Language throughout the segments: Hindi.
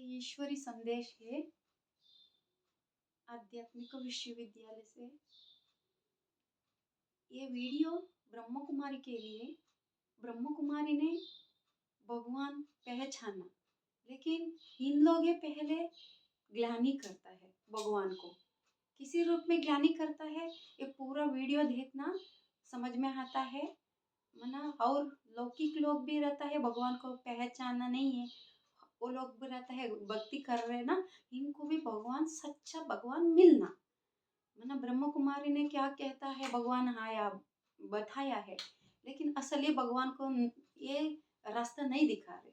ये ईश्वरी संदेश है आध्यात्मिक विश्वविद्यालय से। ये वीडियो ब्रह्म कुमारी के लिए। ब्रह्म कुमारी ने भगवान पहचाना, लेकिन इन लोग ये पहले ग्लानि करता है भगवान को, किसी रूप में ग्लानि करता है। ये पूरा वीडियो देखना, समझ में आता है मना। और लौकिक लोग भी रहता है, भगवान को पहचानना नहीं है, वो लोग भी रहता है भक्ति कर रहे ना, इनको भी भगवान सच्चा भगवान मिलना मना। ब्रह्म कुमारी ने क्या कहता है, भगवान आया बताया है, लेकिन असल ये भगवान को ये रास्ता नहीं दिखा रहे,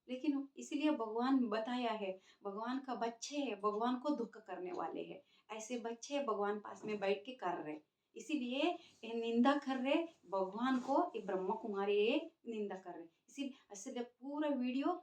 लेकिन इसीलिए भगवान बताया है। भगवान का बच्चे है, भगवान को दुख करने वाले हैं, ऐसे बच्चे भगवान पास में बैठ के कर रहे, इसीलिए ये निंदा कर रहे भगवान को। ये ब्रह्म कुमारी ये निंदा कर रहे, इसीलिए पूरा वीडियो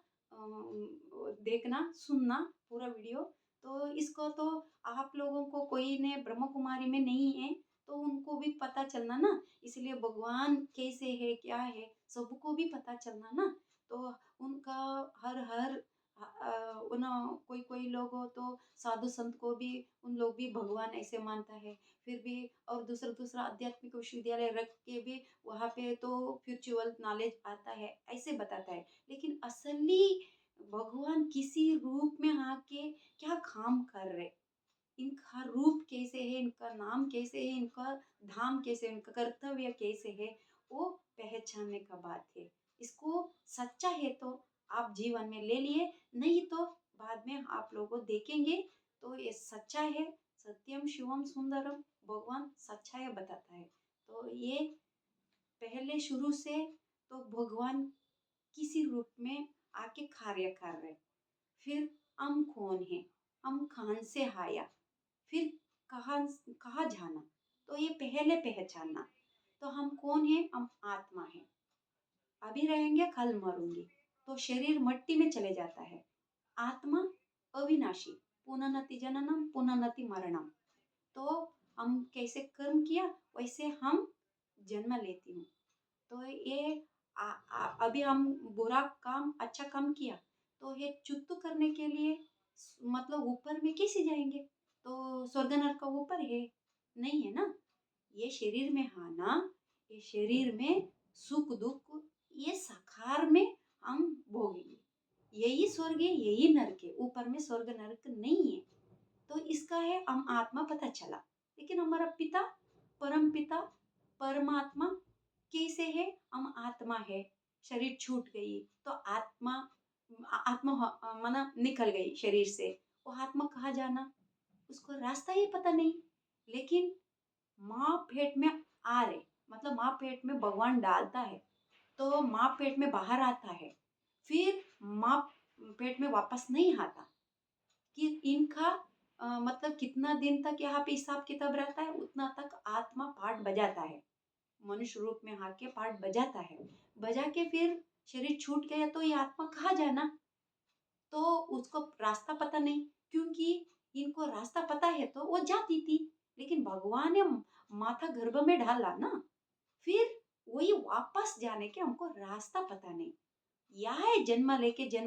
देखना सुनना पूरा वीडियो। तो इसको तो आप लोगों को कोई ने ब्रह्म कुमारी में नहीं है तो उनको भी पता चलना ना, इसलिए भगवान कैसे है क्या है सबको भी पता चलना ना। तो उनका हर हर उन कोई कोई लोग हो तो साधु संत को भी उन लोग भी भगवान ऐसे मानता है, फिर भी और दूसरा दूसरा आध्यात्मिक विश्वविद्यालय रख के भी वहाँ पे तो फ्यूचुअल नॉलेज आता है ऐसे बताता है। लेकिन असली भगवान किसी रूप में आके क्या काम कर रहे, इनका रूप कैसे है, इनका नाम कैसे है, इनका धाम कैसे है, इनका कर्तव्य कैसे है, वो पहचानने का बात है। इसको सच्चा है तो आप जीवन में ले लिए, नहीं तो बाद में आप लोगों को देखेंगे तो ये सच्चा है। सत्यम शिवम सुंदरम, भगवान सच्चाई बताता है। तो ये पहले शुरू से तो भगवान किसी रूप में आके कार्य कर रहे। फिर हम कौन है, हम कहाँ से आया, फिर कहाँ कहाँ जाना, तो ये पहले पहचानना। तो हम कौन है, हम आत्मा है, अभी रहेंगे कल मरूंगी, तो शरीर मिट्टी में चले जाता है। आत्मा अविनाशी, पुनर्नति जननम पुनर्नति मरणम। तो हम कैसे कर्म किया वैसे हम जन्म लेती हूँ। तो ये अभी हम बुरा काम अच्छा काम किया तो ये चुत्तु करने के लिए मतलब ऊपर में कैसे जाएंगे, तो स्वर्ग नरक का ऊपर है नहीं है ना। ये शरीर में आना, ये शरीर में सुख दुख ये साकार में हम भोगेंगे, यही स्वर्ग है यही नरक है, ऊपर में स्वर्ग नरक नहीं है। तो इसका है हम आत्मा पता चला, लेकिन हमारा पिता परम पिता परमात्मा कैसे है, हम आत्मा है, शरीर छूट गई तो आत्मा आत्मा मना निकल गई शरीर से, वो आत्मा कहाँ जाना उसको रास्ता ही पता नहीं। लेकिन माँ पेट में आ रहे मतलब माँ पेट में भगवान डालता है तो माँ पेट में बाहर आता है, फिर माँ पेट में वापस नहीं आता कि इनका मतलब कितना दिन तक यहाँ पे हिसाब किताब रहता है, उतना तक आत्मा पाठ बजाता है, मनुष्य रूप में आके पाठ बजाता है। बजा के फिर शरीर छूट गया तो ये आत्मा कहाँ जाना, तो उसको रास्ता पता नहीं। क्योंकि इनको रास्ता पता है तो वो जाती थी, लेकिन भगवान ने माथा गर्भ में डाला ना, फिर वही वापस जाने के हमको रास्ता पता नहीं। यह जन्म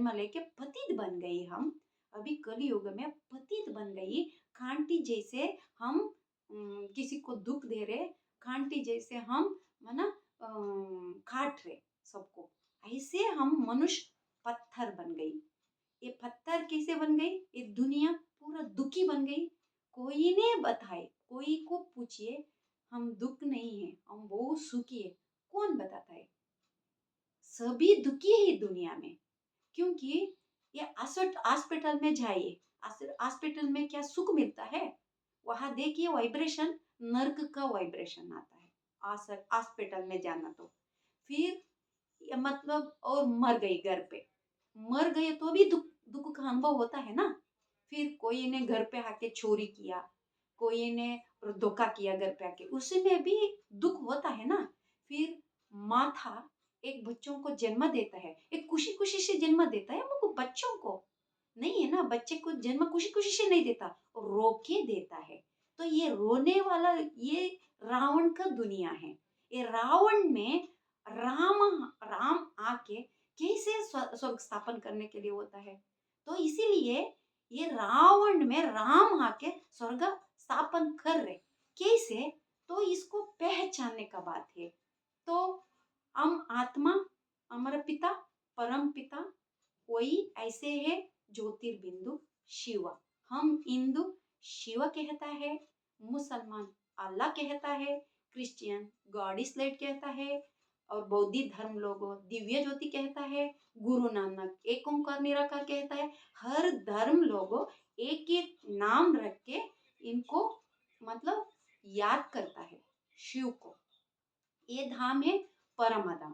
लेके पतित बन गई हम, अभी कलयुग में पतित बन गई। कांटी जैसे हम किसी को दुख दे रहे, कांटी जैसे हम माना काट रहे सबको, ऐसे हम मनुष्य पत्थर बन गई। ये पत्थर कैसे बन गई, ये दुनिया पूरा दुखी बन गई। कोई ने बताए, कोई को पूछिए हम दुख नहीं है हम बहुत सुखी है, कौन बताता है, सभी दुखी है दुनिया में। क्योंकि ये हॉस्पिटल में जाइए, हॉस्पिटल में क्या सुख मिलता है, वहां देखिए वाइब्रेशन नर्क का वाइब्रेशन आता है हॉस्पिटल में जाना। तो फिर मतलब और मर गई घर पे, मर गए तो भी दुख दुख का अनुभव होता है ना। फिर कोई ने घर पे आके चोरी किया, कोई ने धोखा किया घर पे आके, उसमें भी दुख होता है ना। फिर माथा एक बच्चों को जन्म देता है, एक खुशी खुशी से जन्म देता है वो बच्चों को, नहीं है ना, बच्चे को जन्म खुशी खुशी से नहीं देता, रो के देता है। तो ये रोने वाला ये रावण का दुनिया है। ये रावण में राम राम आके कैसे स्वर्ग स्थापन करने के लिए होता है। तो इसीलिए ये रावण में राम आके स्वर्ग स्थापन कर रहे कैसे, तो इसको पहचानने का बात है। तो हम आत्मा, हमारा पिता, परम पिता वही ऐसे है ज्योतिर्बिंदु शिव। हम हिंदू शिव कहता है, मुसलमान अल्लाह कहता है, क्रिश्चियन गॉड इज लाइट कहता है, और बौद्धिक धर्म लोग दिव्य ज्योति कहता है, गुरु नानक एक ओंकार निराकार कहता है। हर धर्म लोग एक एक नाम रख के इनको मतलब याद करता है शिव को। ये धाम है परम धाम।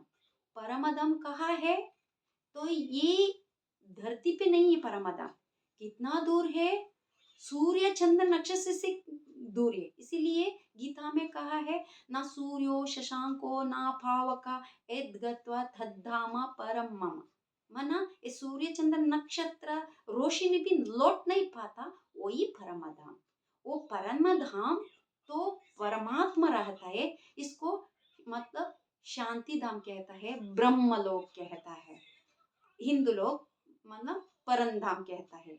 परम धाम कहाँ है, तो ये धरती पे नहीं है परम धाम। कितना दूर है, सूर्य चंद्र नक्षत्र से दूर है। इसीलिए गीता में कहा है, ना सूर्यो शशांको ना पावका यद गत्वा तद्धाम परम मम। माना ये सूर्य चंद्र नक्षत्र रोशनी भी लौट नहीं पाता, वही परम धाम। वो परम धाम तो परमात्मा रहता है, इसको मतलब शांति धाम कहता है, ब्रह्मलोक कहता है। हिंदू लोग मतलब परमधाम कहता है,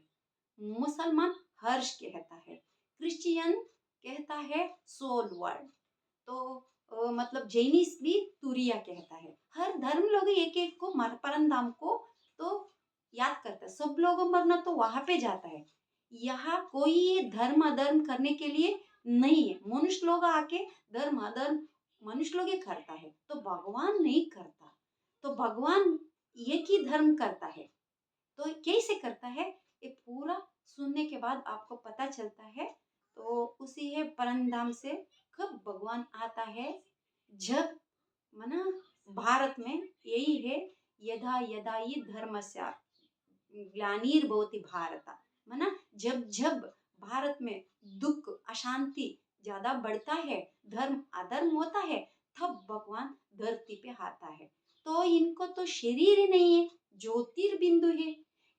मुसलमान हर्ष कहता है, क्रिश्चियन कहता है सोल वर्ल्ड, तो मतलब जैनिस भी तुरिया कहता है। हर धर्म लोग एक एक को परमधाम को तो याद करता है। सब लोग मरना तो वहां पे जाता है। यहाँ कोई धर्म अधर्म करने के लिए नहीं है। मनुष्य लोग आके धर्म अधर्म मनुष्य लोग ही करता है, तो भगवान नहीं करता। तो भगवान एक ही धर्म करता है, तो कैसे करता है ये पूरा सुनने के बाद आपको पता चलता है। तो उसी है परमधाम से कब भगवान आता है, जब मना भारत में यही है, यदा यदा ही धर्मस्य ग्लानिर्भवति भारत। मना जब जब भारत में दुख अशांति ज्यादा बढ़ता है, धर्म अधर्म होता है, तब भगवान धरती पे आता है। तो इनको तो शरीर ही नहीं है, ज्योतिर्बिंदु है।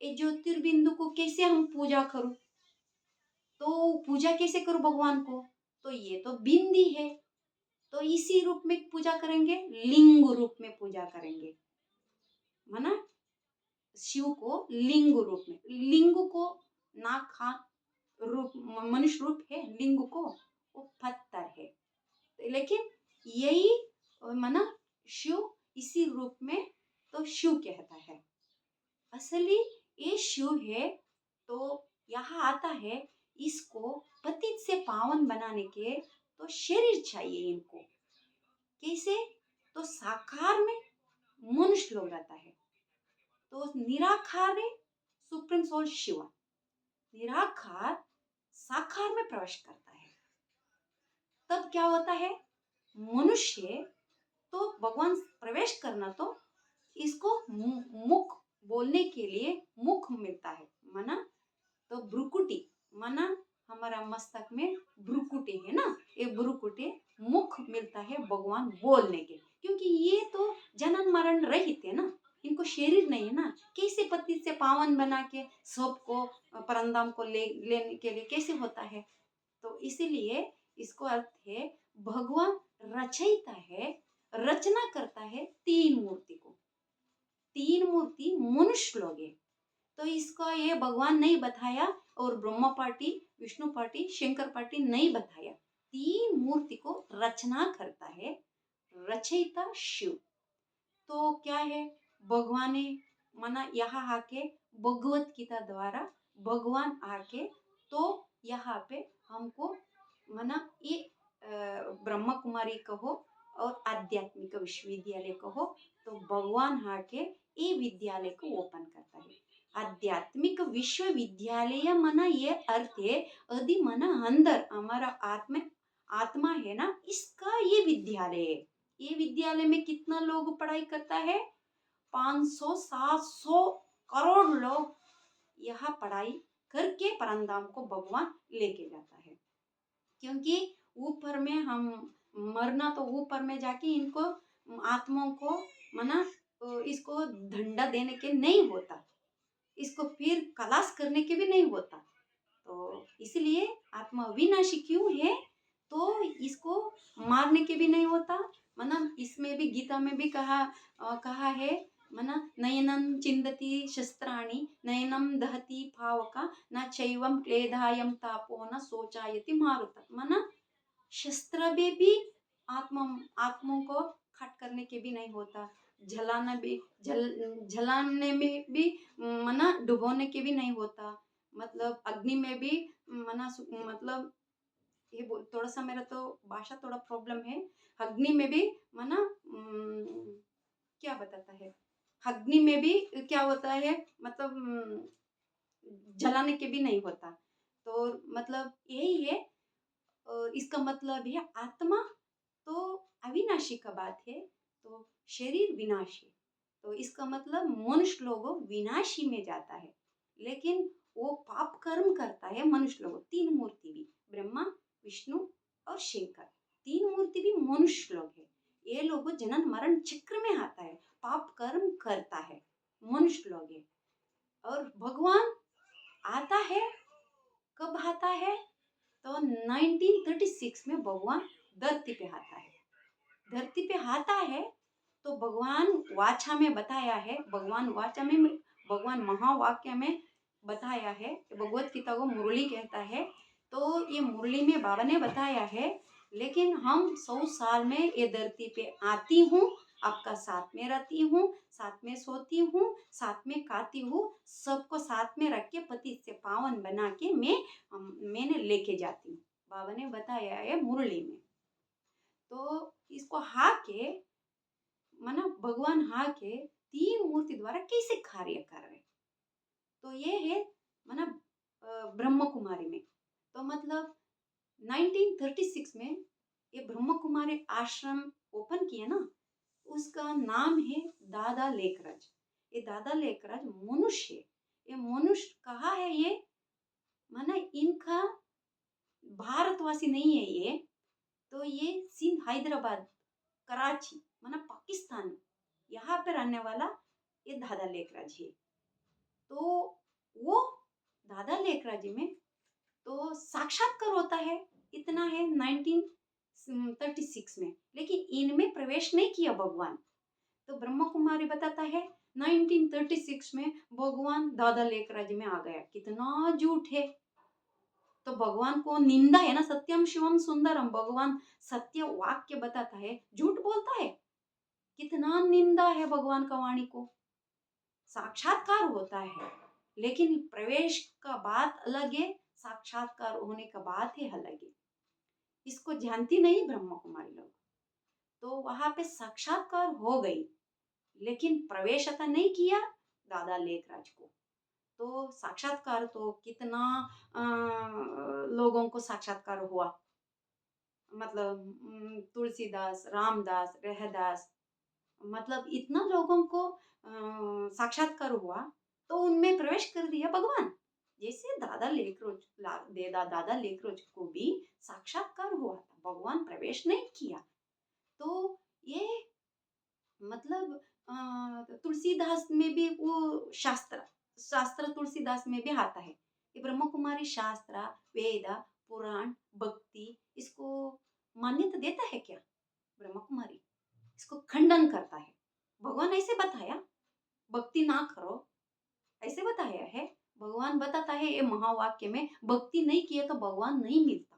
ये ज्योतिर्बिंदु को कैसे हम पूजा करूं, तो पूजा कैसे करूं भगवान को, तो ये तो बिंदी है, तो इसी रूप में पूजा करेंगे, लिंग रूप में पूजा करेंगे। माना शिव को लिंग रूप में, लिंग को नाक हाथ रूप मनुष्य रूप है, लिंग को वो पत्थर है, लेकिन यही माना शिव इसी रूप में तो शिव कहता है। असली ये शिव है, तो यहाँ आता है, इसको पतित से पावन बनाने के तो शरीर चाहिए इनको। कैसे, तो साकार में मनुष्य लोग रहता है, तो निराकार है सुप्रीम सोल शिव, निराकार साकार में प्रवेश करता है। तब क्या होता है, मनुष्य तो भगवान प्रवेश करना तो इसको मुख बोलने के लिए मुख मिलता है। माना तो भ्रुकुटी, माना हमारा मस्तक में भ्रुकुटी है ना, ये भ्रुकुटी मुख मिलता है भगवान बोलने के, क्योंकि ये तो जन्म मरण रहित है ना, इनको शरीर नहीं है ना। कैसे पति से पावन बना के सबको परमधाम को लेने के लिए कैसे होता है, तो इसीलिए इसको अर्थ है भगवान रचयिता है, रचना करता है तीन मूर्ति को। तीन मूर्ति मनुष्य लोग है, तो इसका ये भगवान नहीं बताया, और Brahma party Vishnu party Shankar party नहीं बताया। तीन मूर्ति को रचना करता है रचयिता शिव। तो क्या है, भगवान ने माना यहाँ आके भगवत गीता द्वारा भगवान आके तो यहाँ पे हमको माना ये ब्रह्मा कुमारी कहो और आध्यात्मिक विश्वविद्यालय कहो, तो भगवान आके ये विद्यालय को ओपन करता है। आध्यात्मिक विश्वविद्यालय माना ये अर्थ है, यदि माना अंदर हमारा आत्मा है ना, इसका ये विद्यालय है। ये विद्यालय में कितना लोग पढ़ाई करता है, 500-700 करोड़ लोग यहाँ पढ़ाई करके परमधाम को भगवान लेके जाता है। क्योंकि ऊपर में हम मरना तो ऊपर में जाके इनको आत्माओं को मना इसको धंडा देने के नहीं होता, इसको फिर कलाश करने के भी नहीं होता। तो इसलिए आत्मा अविनाशी क्यों है, तो इसको मारने के भी नहीं होता। मतलब इसमें भी गीता में भी कहा है मन नयनं चिंदती शस्त्राणि नयनं दहती पावक न चैवं क्लेदायं तापो न शोचायति मारुत। मन शस्त्र भी आत्मा आत्मों को खट करने के भी नहीं होता, जलाना भी जलाने में भी मना डुबोने के भी नहीं होता, मतलब अग्नि में भी मना मतलब ये थोड़ा सा मेरा तो भाषा थोड़ा प्रॉब्लम है। अग्नि में भी मना क्या बताता है, अग्नि में भी क्या होता है, मतलब जलाने के भी नहीं होता। तो मतलब यही है। इसका मतलब है आत्मा तो अविनाशी का बात है, तो शरीर विनाशी। तो इसका मतलब मनुष्य लोगों विनाशी में जाता है, लेकिन वो पाप कर्म करता है। मनुष्य लोगों तीन मूर्ति भी, ब्रह्मा विष्णु और शंकर, तीन मूर्ति भी मनुष्य लोग है। ये लोग जनन मरण चक्र में आता है, पाप कर्म करता है, मनुष्य लोग है। और भगवान आता है, कब आता है, तो 1936 में भगवान धरती पे आता है। धरती पे आता है तो भगवान वाचा में बताया है, भगवान वाचा में भगवान महावाक्य में बताया है, भगवत गीता को मुरली कहता है। तो ये मुरली में बाबा ने बताया है, लेकिन हम 100 साल में ये धरती पे आती हूँ, आपका साथ में रहती हूँ, साथ में सोती हूँ, साथ में खाती हूँ, सबको साथ में रख के पति से पावन बना के मैंने लेके जाती हूँ, बाबा ने बताया है मुरली में। तो इसको हाके माना भगवान हाके तीन मूर्ति द्वारा कैसे कार्य कर रहे, तो ये है माना ब्रह्म कुमारी में। तो मतलब 1936 में ये ब्रह्म कुमारी आश्रम ओपन किया ना, उसका नाम है दादा लेखराज। ये दादा लेखराज मनुष्य है, ये मनुष्य कहाँ है, ये माना इनका भारतवासी नहीं है ये, तो ये सिंध हैदराबाद कराची माना पाकिस्तान यहाँ पे रहने वाला ये दादा लेखराज है। तो वो दादा लेखराज में तो साक्षात्कार होता है, इतना है 1936 में, लेकिन इनमें प्रवेश नहीं किया भगवान। तो ब्रह्म कुमारी बताता है 1936 में भगवान दादा लेखराज में आ गया, कितना झूठ है। तो भगवान को निंदा है ना, सत्यम शिवम सुंदरम, भगवान सत्य वाक्य बताता है, झूठ बोलता है, कितना निंदा है भगवान का वाणी को। साक्षात्कार होता है, लेकिन प्रवेश का बात अलग है, साक्षात्कार होने का बात है अलग है। इसको जानती नहीं ब्रह्म कुमारी लोग। तो वहां पे साक्षात्कार हो गई, लेकिन प्रवेश अता नहीं किया दादा लेखराज को। तो साक्षात्कार तो कितना लोगों को साक्षात्कार हुआ, मतलब तुलसीदास, रामदास, रहदास, मतलब इतना लोगों को साक्षात्कार हुआ, तो उनमें प्रवेश कर दिया भगवान। जैसे दादा लेखरोज को भी साक्षात्कार हुआ था, भगवान प्रवेश नहीं किया। तो ये मतलब तुलसीदास में भी वो शास्त्र शास्त्र तुलसीदास में भी आता है। ये ब्रह्म कुमारी शास्त्र वेद पुराण भक्ति इसको मान्यता देता है क्या, ब्रह्म कुमारी इसको खंडन करता है। भगवान ऐसे बताया भक्ति ना करो, ऐसे बताया है। भगवान बताता है ये महावाक्य में, भक्ति नहीं किया तो भगवान नहीं मिलता,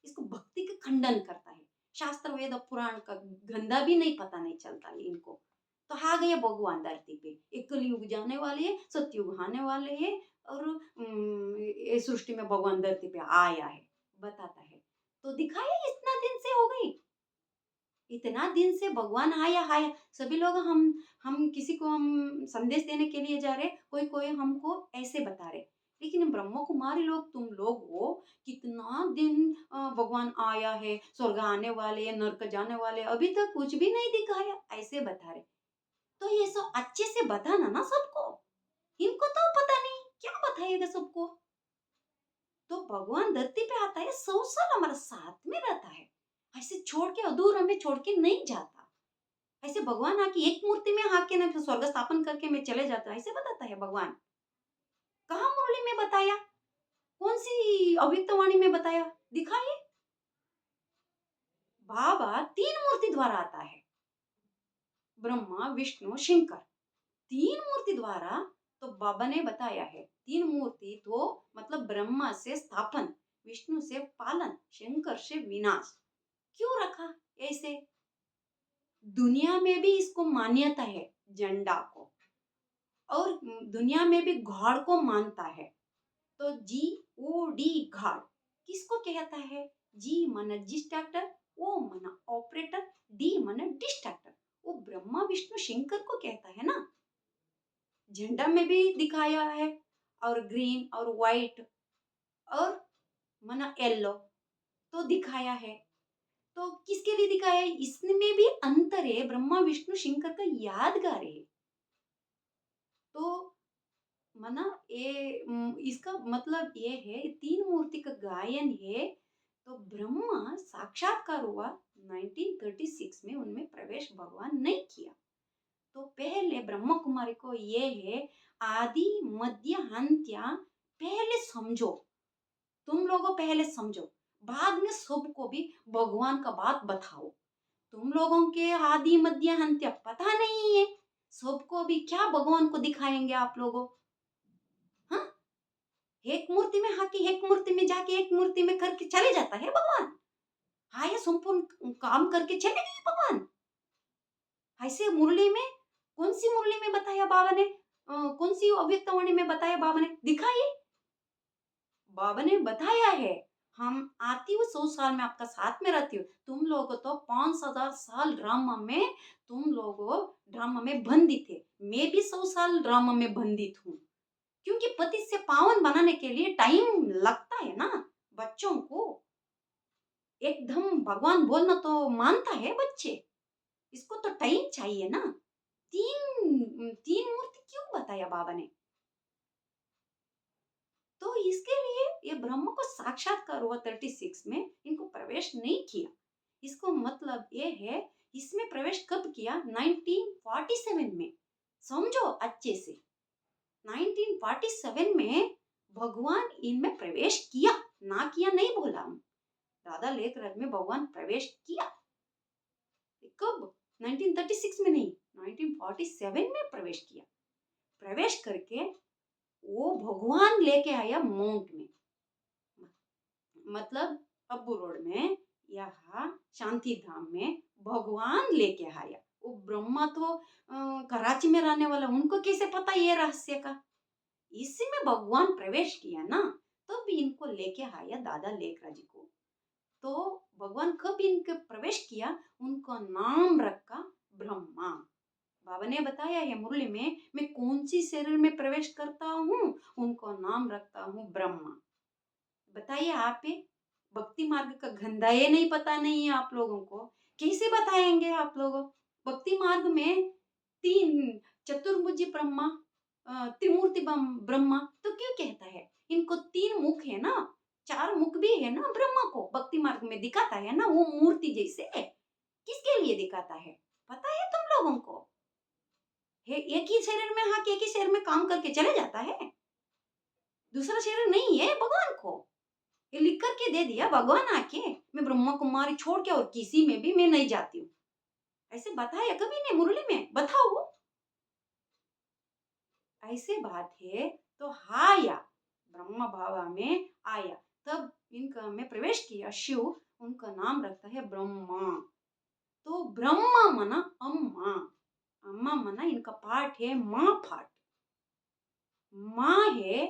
इसको भक्ति का खंडन करता है। शास्त्र वेद पुराण का गंदा भी नहीं पता नहीं चलता है इनको। तो आ गए भगवान धरती पे, एक कलयुग जाने वाले है, सतयुग आने वाले है, और ये सृष्टि में भगवान धरती पे आया है, बताता है। तो दिखाया इतना दिन से हो गई, इतना दिन से भगवान आया आया। सभी लोग हम किसी को हम संदेश देने के लिए जा रहे, कोई कोई हमको ऐसे बता रहे, लेकिन ब्रह्म कुमारी लोग तुम लोग हो, कितना दिन भगवान आया है, स्वर्ग आने वाले है, नरक जाने वाले, अभी तक कुछ भी नहीं दिखाया, ऐसे बता रहे। तो ये सब अच्छे से बताना ना सबको, इनको तो पता नहीं क्या बताइएगा सबको। तो भगवान धरती पे आता है, 100 साल हमारा साथ में रहता है, ऐसे छोड़ के अधूरा में छोड़ के नहीं जाता। ऐसे भगवान आके एक मूर्ति में आके ना स्वर्ग स्थापन करके मैं चले जाता, ऐसे बताता है भगवान। कहा मुरली में बताया, कौन सी अव्यक्त वाणी में बताया, दिखाइए। बाबा तीन मूर्ति द्वारा आता है, ब्रह्मा विष्णु शंकर। तीन मूर्ति द्वारा तो बाबा ने बताया है। तीन मूर्ति तो मतलब ब्रह्मा से स्थापन, विष्णु से पालन, शंकर से विनाश। क्यों रखा ऐसे? दुनिया में भी इसको मान्यता है झंडा को, और दुनिया में भी गॉड को मानता है। तो GOD गॉड किसको कहता है? जी माना डिस्ट्रैक्टर, ओ माना ऑपरेटर, डी माना डिस्ट्रैक्टर। वो ब्रह्मा विष्णु शंकर को कहता है ना। झंडा में भी दिखाया है, और ग्रीन और व्हाइट और माना येलो तो दिखाया है। तो किसके लिए दिखाया है? इसमें भी अंतर है, ब्रह्मा विष्णु शंकर का यादगार है। तो माना इसका मतलब ये है, तीन मूर्ति का गायन है। तो ब्रह्मा साक्षात्कार हुआ 1936 में, उनमें प्रवेश भगवान नहीं किया। तो पहले ब्रह्म कुमारी को ये है, आदि मध्य अंत्य पहले समझो। तुम लोगों पहले समझो, बाद में सबको भी भगवान का बात बताओ। तुम लोगों के आदि मध्य अंत्य पता नहीं है, सबको भी क्या भगवान को दिखाएंगे आप लोगों? हाँ, एक मूर्ति में आके एक मूर्ति में जाके एक मूर्ति में करके चले जाता है भगवान? हाँ, ये संपूर्ण काम करके चले गए भगवान? ऐसे मुरली में, कौन सी मुरली में बताया बाबा ने? कौन सी अव्यक्तवाणी में बताया बाबा ने? दिखाइए। बाबा ने बताया है, हम आती हूँ 100 साल में आपका साथ में रहती हूँ। तुम लोग तो 5,000 साल ड्रामा में, तुम लोग ड्रामा में बंदी थे। मैं भी 100 साल ड्रामा में बंदित हूँ। क्योंकि पति से पावन बनाने के लिए टाइम लगता है ना बच्चों को। एकदम भगवान बोलना तो मानता है बच्चे, इसको तो टाइम चाहिए ना। तीन तीन मूर्ति क्यों बताया बाबा ने? तो इसके लिए ये ब्रह्म को साक्षात्कार हुआ 36 में, इनको प्रवेश नहीं किया। इसको मतलब ये है, इसमें प्रवेश कब किया? 1947 में। समझो अच्छे से, 1947 में भगवान इनमें प्रवेश किया, ना किया नहीं बोला हम। राधा लेखराज में भगवान प्रवेश किया। कब? 1936 में नहीं, 1947 में प्रवेश किया। प्रवेश करके वो भगवान लेके आया माउंट में, मतलब अब्बू रोड में, यहाँ शांति धाम में भगवान लेके आया। वो ब्रह्मा तो कराची में रहने वाला, उनको कैसे पता ये रहस्य का? इसी में भगवान प्रवेश किया ना, तो भी इनको लेके आया दादा लेखराज जी को। तो भगवान कब इनके प्रवेश किया, उनको नाम रखा ब्रह्मा। बाबा ने बताया है मुरली में, मैं कौन सी शरीर में प्रवेश करता हूँ, उनको नाम रखता हूँ ब्रह्मा। बताइए आप ही, भक्ति मार्ग का गंधा ये नहीं पता नहीं है आप लोगों को, कैसे बताएंगे आप लोगों? भक्ति मार्ग में तीन चतुर्भुजी ब्रह्मा, त्रिमूर्ति ब्रह्मा तो क्यों कहता है? इनको तीन मुख है ना, चार मुख भी है ना ब्रह्मा को, भक्ति मार्ग में दिखाता है ना वो मूर्ति जैसे। किसके लिए दिखाता है पता है तुम लोगों को? एक ही शरीर में हाँ, एक ही शरीर में काम करके चले जाता है, दूसरा शरीर नहीं है भगवान को। ये लिख करके दे दिया भगवान आके, मैं ब्रह्मा कुमारी छोड़ के और किसी में भी मैं नहीं जाती हूँ। ऐसे बताया कभी नहीं मुरली में? बताओ ऐसे बात है। तो आया ब्रह्मा बाबा में आया, तब इनका में प्रवेश किया शिव, उनका नाम रखता है ब्रह्मा। तो ब्रह्मा मना अम्मा, अम्मा मना इनका पाठ है माँ पाठ। माँ है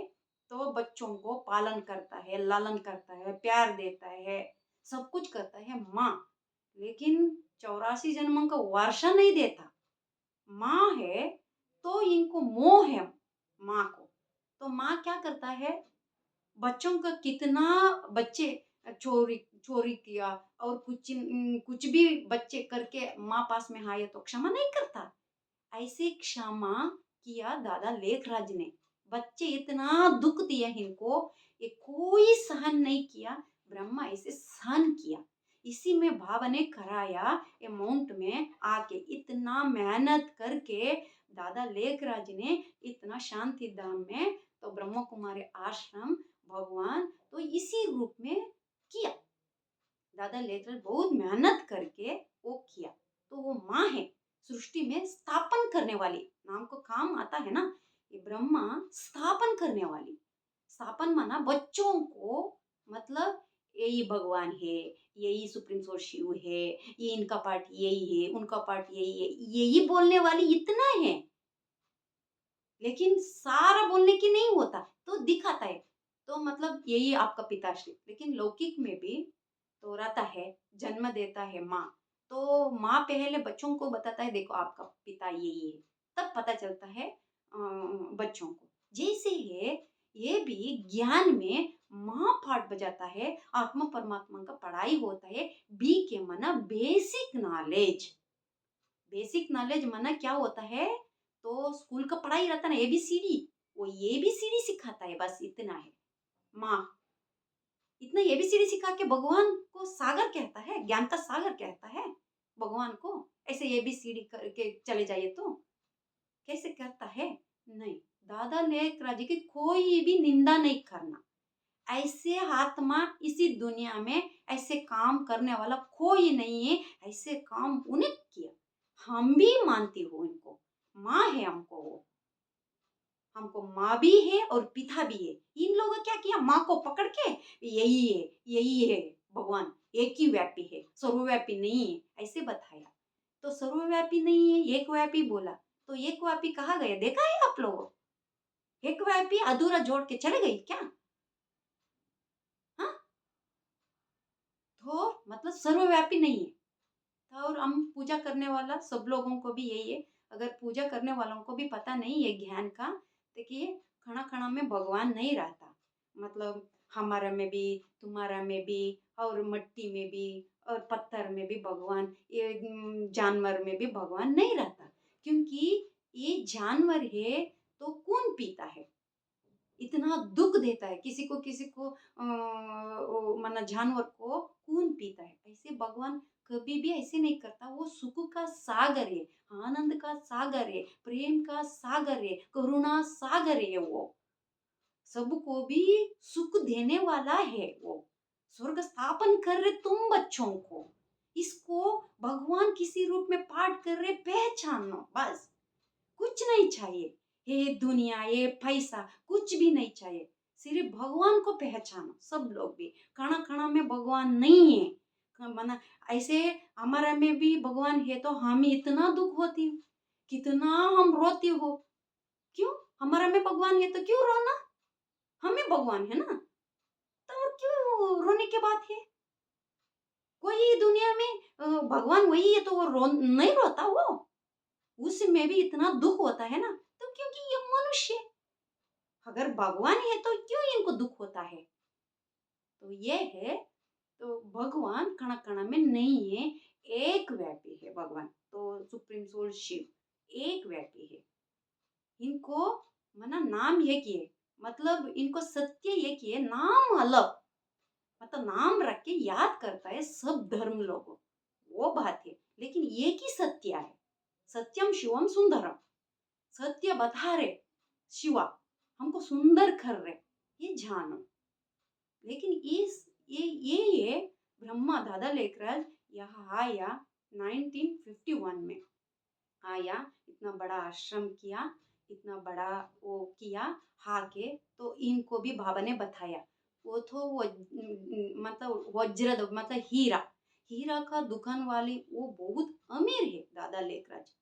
तो बच्चों को पालन करता है, लालन करता है, प्यार देता है, सब कुछ करता है माँ। लेकिन 84 जन्मों का वर्षा नहीं देता। माँ है तो इनको मोह है माँ को। तो माँ क्या करता है, बच्चों का कितना बच्चे चोरी चोरी किया और कुछ भी बच्चे करके माँ पास में आए तो क्षमा नहीं करता। ऐसे क्षमा किया दादा लेखराज ने। बच्चे इतना दुख दिया इनको, ये कोई सहन नहीं किया, ब्रह्मा इसे सहन किया। इसी में बाबा ने कराया, ये माउंट में आके इतना मेहनत करके दादा लेखराज ने इतना शांति धाम में, तो ब्रह्मा कुमारी आश्रम भगवान तो इसी रूप में किया। दादा लेखराज बहुत मेहनत करके वो किया। तो वो माँ है, सृष्टि में स्थापन करने वाली, नाम को काम आता है ना, ये ब्रह्मा स्थापन करने वाली। स्थापन माना बच्चों को, मतलब यही भगवान है, यही सुप्रीम सोर्स शिव है, ये इनका पार्ट यही है, उनका पार्ट यही है, यही बोलने वाली इतना है। लेकिन सारा बोलने की नहीं होता, तो दिखाता है। तो मतलब यही आपका पिताश्री। लेकिन लौकिक में भी तो रहता है, जन्म देता है माँ, तो माँ पहले बच्चों को बताता है देखो आपका पिता यही है, तब पता चलता है बच्चों को। जैसे है ये भी ज्ञान में माँ पाठ बजाता है, आत्मा परमात्मा का पढ़ाई होता है। बी के मना बेसिक नॉलेज। बेसिक नॉलेज माना क्या होता है, तो स्कूल का पढ़ाई रहता है ना, एबीसीडी, वो एबीसीडी सिखाता है, बस इतना है। माँ इतना एबीसीडी सिखा के भगवान को सागर कहता है, ज्ञान का सागर कहता है भगवान को। ऐसे एबीसीडी करके चले जाइए तो कैसे करता है? नहीं, दादा लेकरा जी की कोई भी निंदा नहीं करना। ऐसे आत्मा इसी दुनिया में ऐसे काम करने वाला कोई नहीं है, ऐसे काम उन्हें किया। हम भी मानती हो इनको, माँ है हमको वो, हमको माँ भी है और पिता भी है। इन लोगों क्या किया, माँ को पकड़ के यही है भगवान, एक ही व्यापी है, सर्वव्यापी नहीं है, ऐसे बताया। तो सर्वव्यापी नहीं है, एक व्यापी बोला, तो एक व्यापी कहाँ गए देखा है आप लोगों? एक व्यापी अधूरा जोड़ के चले गई क्या? हाँ, तो मतलब सर्वव्यापी नहीं है। और हम पूजा करने वाला सब लोगों को भी यही है। अगर पूजा करने वालों को भी पता नहीं है ज्ञान का, देखिए खड़ा खड़ा में भगवान नहीं रहता। मतलब हमारा में भी, तुम्हारा में भी, और मिट्टी में भी, और पत्थर में भी भगवान, ये जानवर में भी भगवान नहीं रहता। क्योंकि ये जानवर है तो कौन पीता है, इतना दुख देता है किसी को माना जानवर को कौन पीता है। ऐसे भगवान कभी भी ऐसे नहीं करता। वो सुख का सागर है, आनंद का सागर है, प्रेम का सागर है, करुणा सागर है। वो सबको भी सुख देने वाला है। वो स्वर्ग स्थापन कर रहे तुम बच्चों को, इसको भगवान किसी रूप में पाठ कर रहे, पहचानो बस। कुछ नहीं चाहिए, ये दुनिया, ये पैसा कुछ भी नहीं चाहिए, सिर्फ भगवान को पहचानो। सब लोग भी खाना खाना में भगवान नहीं है, माना ऐसे हमारा में भी भगवान है तो हम इतना दुख होती हो, कितना हम रोती हो। क्यों? हमारा में भगवान है तो क्यों रोना? हमें भगवान है ना, तो और क्यों रोने की बात है? कोई दुनिया में भगवान वही है तो वो नहीं रोता वो, उसमें भी इतना दुख होता है ना। तो क्योंकि ये मनुष्य है, अगर भगवान है तो क्यों इनको दुख होता है? तो ये है, तो भगवान कण कण में नहीं है, एक व्यापी है भगवान। तो सुप्रीम सोल शिव एक व्यापी है। इनको मना नाम एक ही है, मतलब इनको सत्य एक ही है, नाम अलग। मतलब नाम रख के याद करता है सब धर्म लोगों, वो बात है। लेकिन एक ही सत्य है, सत्यम शिवम सुंदरम। सत्य बता रहे शिवा, हमको सुंदर कर रहे, ये जानो। लेकिन ये ब्रह्मा दादा लेकर यहाँ आया 1951 में आया, इतना बड़ा आश्रम किया, इतना बड़ा वो किया। आके तो इनको भी बाबा ने बताया, वो तो वो मतलब वज्र, मतलब हीरा, हीरा का दुकान वाली वो बहुत अमीर है दादा लेकराज।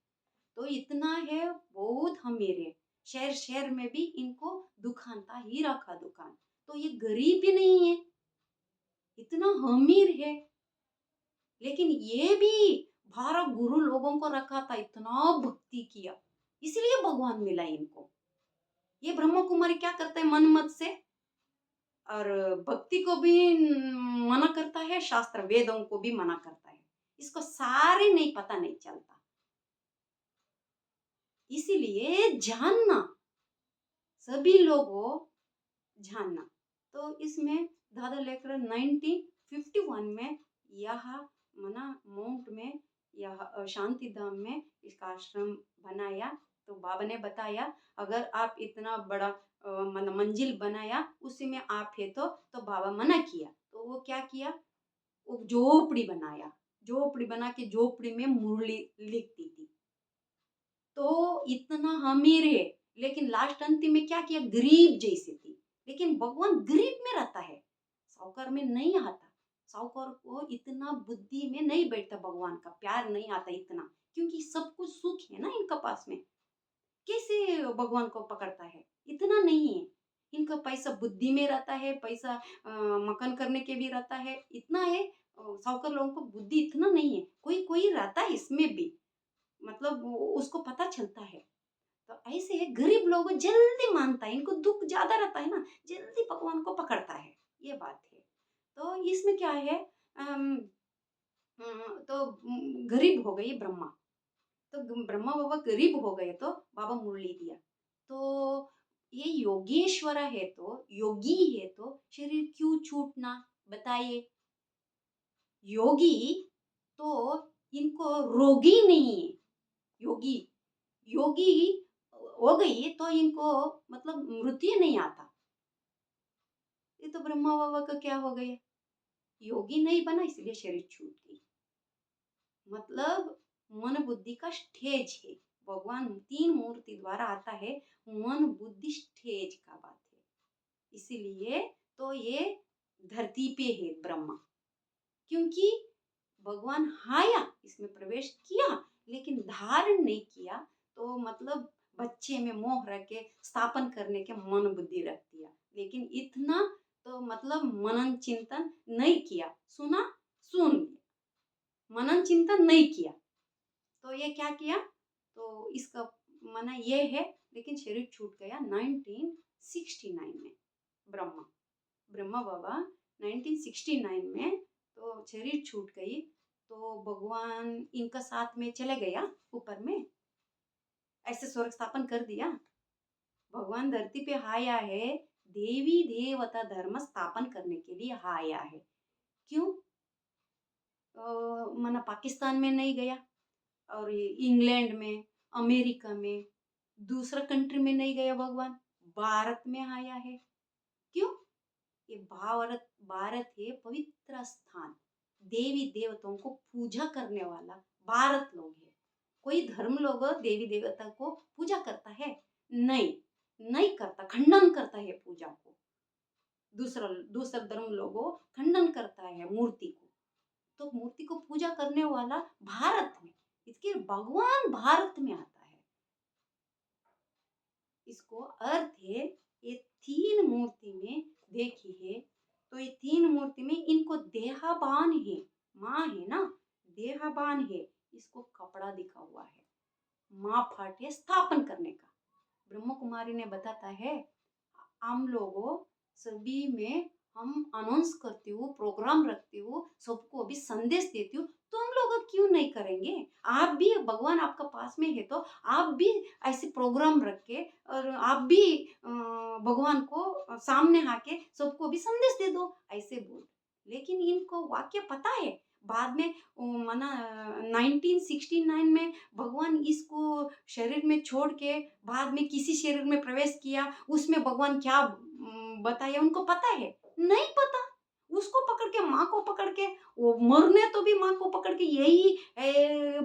तो इतना है, बहुत अमीर है। शहर शहर में भी इनको दुकान था, हीरा का दुकान। तो ये गरीब भी नहीं है, इतना अमीर है। लेकिन ये भी 12 गुरु लोगों को रखा था, इतना भक्ति किया, इसलिए भगवान मिला इनको। ये ब्रह्मा कुमारी क्या करता है, मन मत से और भक्ति को भी मना करता है, शास्त्र वेदों को भी मना करता है। इसको सारे नहीं पता नहीं चलता, इसीलिए जानना, सभी लोगों जानना। तो इसमें दादा लेकर 1951 में यह मना माउंट में, यह शांति धाम में इसका आश्रम बनाया। तो बाबा ने बताया अगर आप इतना बड़ा मंजिल बनाया, उसी में आप है तो बाबा मना किया। तो वो क्या किया, वो झोपड़ी बनाया, झोपड़ी बना के झोपड़ी में मुरली लिखती थी। तो इतना अमीर है, लेकिन लास्ट अंतिम में क्या किया, गरीब जैसी थी। लेकिन भगवान गरीब में रहता है, साहूकार में नहीं आता। साहूकार को इतना बुद्धि में नहीं बैठता, भगवान का प्यार नहीं आता इतना, क्योंकि सब कुछ सुख है ना इनका पास में। कैसे भगवान को पकड़ता है, इतना नहीं है। इनका पैसा बुद्धि में रहता है, पैसा मकान करने के भी रहता है, इतना है। साहूकार लोगों को बुद्धि इतना नहीं है, कोई कोई रहता है इसमें भी, मतलब उसको पता चलता है। तो ऐसे गरीब लोग जल्दी मानता है, इनको दुख ज्यादा रहता है ना, जल्दी भगवान को पकड़ता है, ये बात है। तो इसमें क्या है, तो गरीब हो गई ब्रह्मा। तो ब्रह्मा बाबा गरीब हो गए तो बाबा मुरली दिया। तो ये योगेश्वर है, तो योगी है, तो शरीर क्यों छूटना, बताइए। योगी तो इनको रोगी नहीं है, योगी योगी हो गई तो इनको मतलब मृत्यु नहीं आता। ये तो ब्रह्मा बाबा का क्या हो गया, योगी नहीं बना इसलिए शरीर छूट गई। मतलब मन बुद्धि का स्टेज है, भगवान तीन मूर्ति द्वारा आता है, मन बुद्धि स्टेज का बात है। इसीलिए तो ये धरती पे है ब्रह्मा, क्योंकि भगवान आया इसमें प्रवेश किया, लेकिन धारण नहीं किया। तो मतलब बच्चे में मोह रख के स्थापन करने के मन बुद्धि रख दिया, लेकिन इतना तो मतलब मनन चिंतन नहीं किया, सुना सुन लिया, मनन चिंतन नहीं किया। तो ये क्या किया, तो इसका माना ये है। लेकिन शरीर छूट गया 1969 में। ब्रह्मा ब्रह्मा बाबा 1969 में तो शरीर छूट गई। तो भगवान इनका साथ में चले गया ऊपर में, ऐसे स्वर्ग स्थापन कर दिया। भगवान धरती पे आया है, देवी देवता धर्म स्थापन करने के लिए आया है। क्यों माना पाकिस्तान में नहीं गया, और इंग्लैंड में, अमेरिका में, दूसरा कंट्री में नहीं गया, भगवान भारत में आया है। क्यों, ये भारत भारत है पवित्र स्थान, देवी देवताओं को पूजा करने वाला भारत लोग है। कोई धर्म लोग देवी देवता को पूजा करता है, नहीं नहीं करता, खंडन करता है पूजा को। दूसरा दूसरा धर्म लोगों खंडन करता है मूर्ति को। तो मूर्ति को पूजा करने वाला भारत में, इसके भगवान भारत में आता है। इसको अर्थ है, ये तीन मूर्ति में देखी है, तो ये तीन मूर्ति में इनको देहाबान है, माँ है ना, देहाबान है, इसको कपड़ा दिखा हुआ है, माँ फाटे स्थापन करने का। ब्रह्म कुमारी ने बताता है, हम लोगों सभी में हम अनाउंस करती हूँ, प्रोग्राम रखती हूँ, सबको भी संदेश देती हूँ, तुम लोग क्यों नहीं करेंगे। आप भी, भगवान आपका पास में है तो आप भी ऐसे प्रोग्राम रख के, और आप भी भगवान को सामने आके सबको भी संदेश दे दो, ऐसे बोल। लेकिन इनको वाक्य पता है, बाद में माना 1969 में भगवान इसको शरीर में छोड़ के बाद में किसी शरीर में प्रवेश किया, उसमें भगवान क्या बताया उनको पता है, नहीं पता। उसको पकड़ के, माँ को पकड़ के, वो मरने तो भी माँ को पकड़ के यही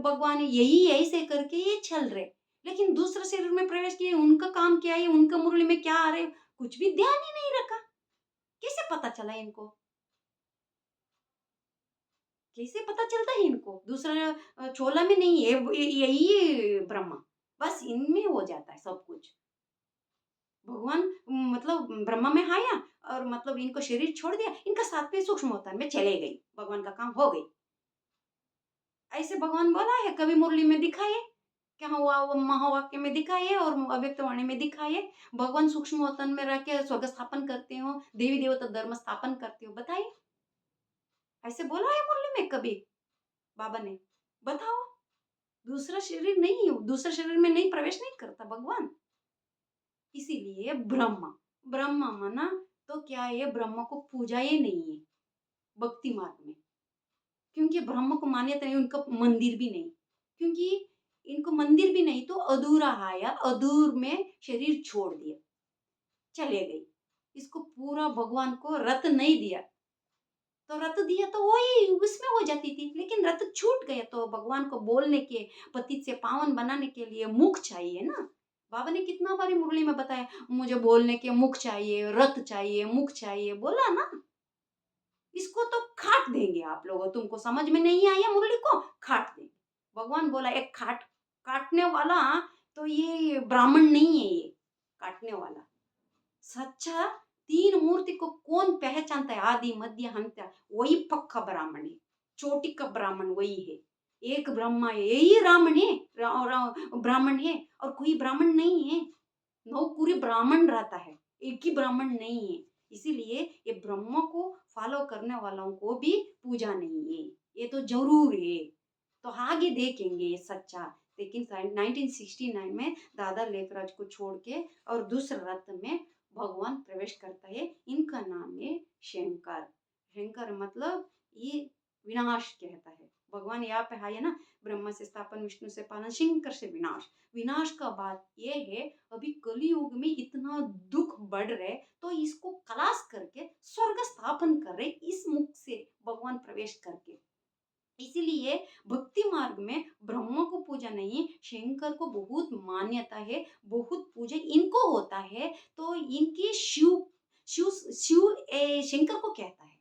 भगवान यही ऐसे करके ये चल रहे। लेकिन दूसरे शरीर में प्रवेश किए, उनका काम क्या है, उनका मुरली में क्या आ रहे, कुछ भी ध्यान ही नहीं रखा। कैसे पता चला इनको, कैसे पता चलता है इनको, दूसरा चोला में नहीं है, यही ब्रह्मा, बस इनमें हो जाता है सब कुछ। भगवान मतलब ब्रह्मा में आया, और मतलब इनको शरीर छोड़ दिया, इनका सातवें सूक्ष्म अवतार में चले गई, भगवान का काम हो गई। ऐसे भगवान बोला है, कवि मुरली में दिखाइए, क्या हुआ, वो महावाक्य में दिखाइए और अव्यक्त वाणी में दिखाइए। भगवान सूक्ष्म अवतार में रह के स्वर्ग स्थापन करते हो, देवी देवता धर्म स्थापन करते हो, बताइए। ऐसे बोला है मुरली में कभी बाबा ने, बताओ। दूसरा शरीर नहीं, दूसरा शरीर में नहीं प्रवेश नहीं करता भगवान। इसीलिए ब्रह्मा, ब्रह्मा माना तो क्या है, ब्रह्मा को पूजा ही नहीं है भक्ति मार्ग में, क्योंकि ब्रह्म को मान्यता नहीं, उनका मंदिर भी नहीं, क्योंकि इनको मंदिर भी नहीं, तो अधूरा आया, अधूर में शरीर छोड़ दिया, चले गई। इसको पूरा भगवान को रत नहीं दिया, तो रत दिया तो वही उसमें हो जाती थी, लेकिन रत छूट गया तो भगवान को बोलने के, पतित से पावन बनाने के लिए मुख चाहिए ना। बाबा ने कितना बारी मुरली में बताया, मुझे बोलने के मुख चाहिए, रत चाहिए, मुख चाहिए, बोला ना। इसको तो काट देंगे आप लोग, तुमको समझ में नहीं आया मुरली को, काट देंगे। भगवान बोला एक काटने वाला, तो ये ब्राह्मण नहीं है, ये काटने वाला सच्चा तीन मूर्ति को कौन पहचानता है, आदि मध्य अंत, वही पक्का ब्राह्मण है, चोटी का ब्राह्मण वही है। एक ब्रह्मा है, यही रावण है, ब्राह्मण है, और कोई ब्राह्मण नहीं है। नौ पूरे ब्राह्मण रहता है, एक ही ब्राह्मण नहीं है। इसीलिए ये ब्रह्म को फॉलो करने वालों को भी पूजा नहीं है, ये तो जरूर है। तो आगे देखेंगे ये सच्चा। लेकिन 1969 में दादा लेखराज को छोड़ के और दूसरे रथ में भगवान प्रवेश करता है। इनका नाम है शंकर। शंकर मतलब ये विनाश कहता है। भगवान यहाँ पे आए ना, ब्रह्मा से स्थापन, विष्णु से पालन, शंकर से विनाश। विनाश का बात ये है, अभी कलियुग में इतना दुख बढ़ रहे, तो इसको खलास करके स्वर्ग स्थापन कर रहे इस मुख से भगवान प्रवेश करके। इसीलिए भक्ति मार्ग में ब्रह्मा को पूजा नहीं, शंकर को बहुत मान्यता है, बहुत पूजा इनको होता है। तो इनकी शिव शिव शिव शंकर को कहता है।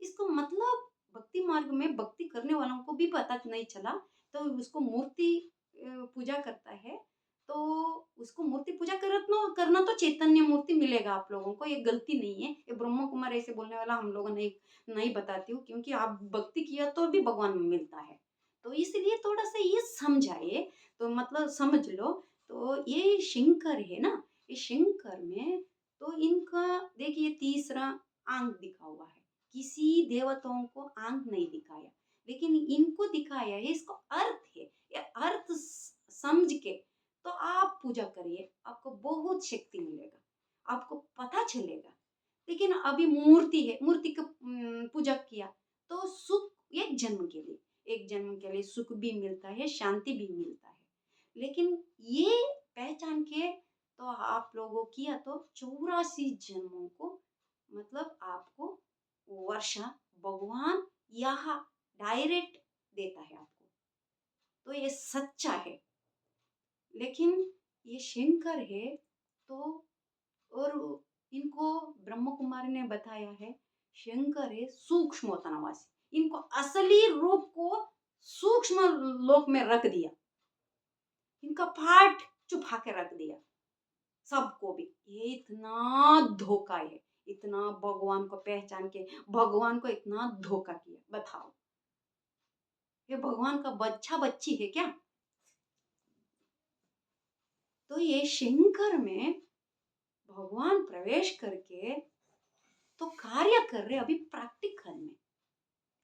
इसको मतलब भक्ति मार्ग में भक्ति करने वालों को भी पता नहीं चला, तो उसको मूर्ति पूजा करता है। तो उसको मूर्ति पूजा करना तो चैतन्य मूर्ति मिलेगा आप लोगों को, ये गलती नहीं है। ये ब्रह्म कुमार ऐसे बोलने वाला हम लोगों नहीं नहीं बताती हूँ, क्योंकि आप भक्ति किया तो भी भगवान मिलता है। तो इसलिए थोड़ा सा ये समझाए, तो मतलब समझ लो। तो ये शंकर है ना, ये शंकर में तो इनका देखिए तीसरा आंख दिखा हुआ है। किसी देवताओं को आंख नहीं दिखाया, लेकिन इनको दिखाया है। इसको अर्थ है, ये अर्थ समझ के तो आप पूजा करिए, आपको बहुत शक्ति मिलेगा, आपको पता चलेगा। लेकिन अभी मूर्ति है, मूर्ति की पूजा किया तो सुख एक जन्म के लिए, एक जन्म के लिए सुख भी मिलता है, शांति भी मिलता है। लेकिन ये पहचान के तो आप लोगों किया तो 84 जन्मों को मतलब आपको वर्षा भगवान यहाँ डायरेक्ट देता है आपको। तो ये सच्चा है। लेकिन ये शंकर है तो, और इनको ब्रह्म कुमारी ने बताया है शंकर है सूक्ष्म तनवासी। इनको असली रूप को सूक्ष्म लोक में रख दिया, इनका पाठ छुपा के रख दिया सबको भी। ये इतना धोखा है, इतना भगवान को पहचान के भगवान को इतना धोखा किया, बताओ ये भगवान का बच्चा बच्ची है क्या? तो ये शंकर में भगवान प्रवेश करके तो कार्य कर रहे अभी प्रैक्टिकल में।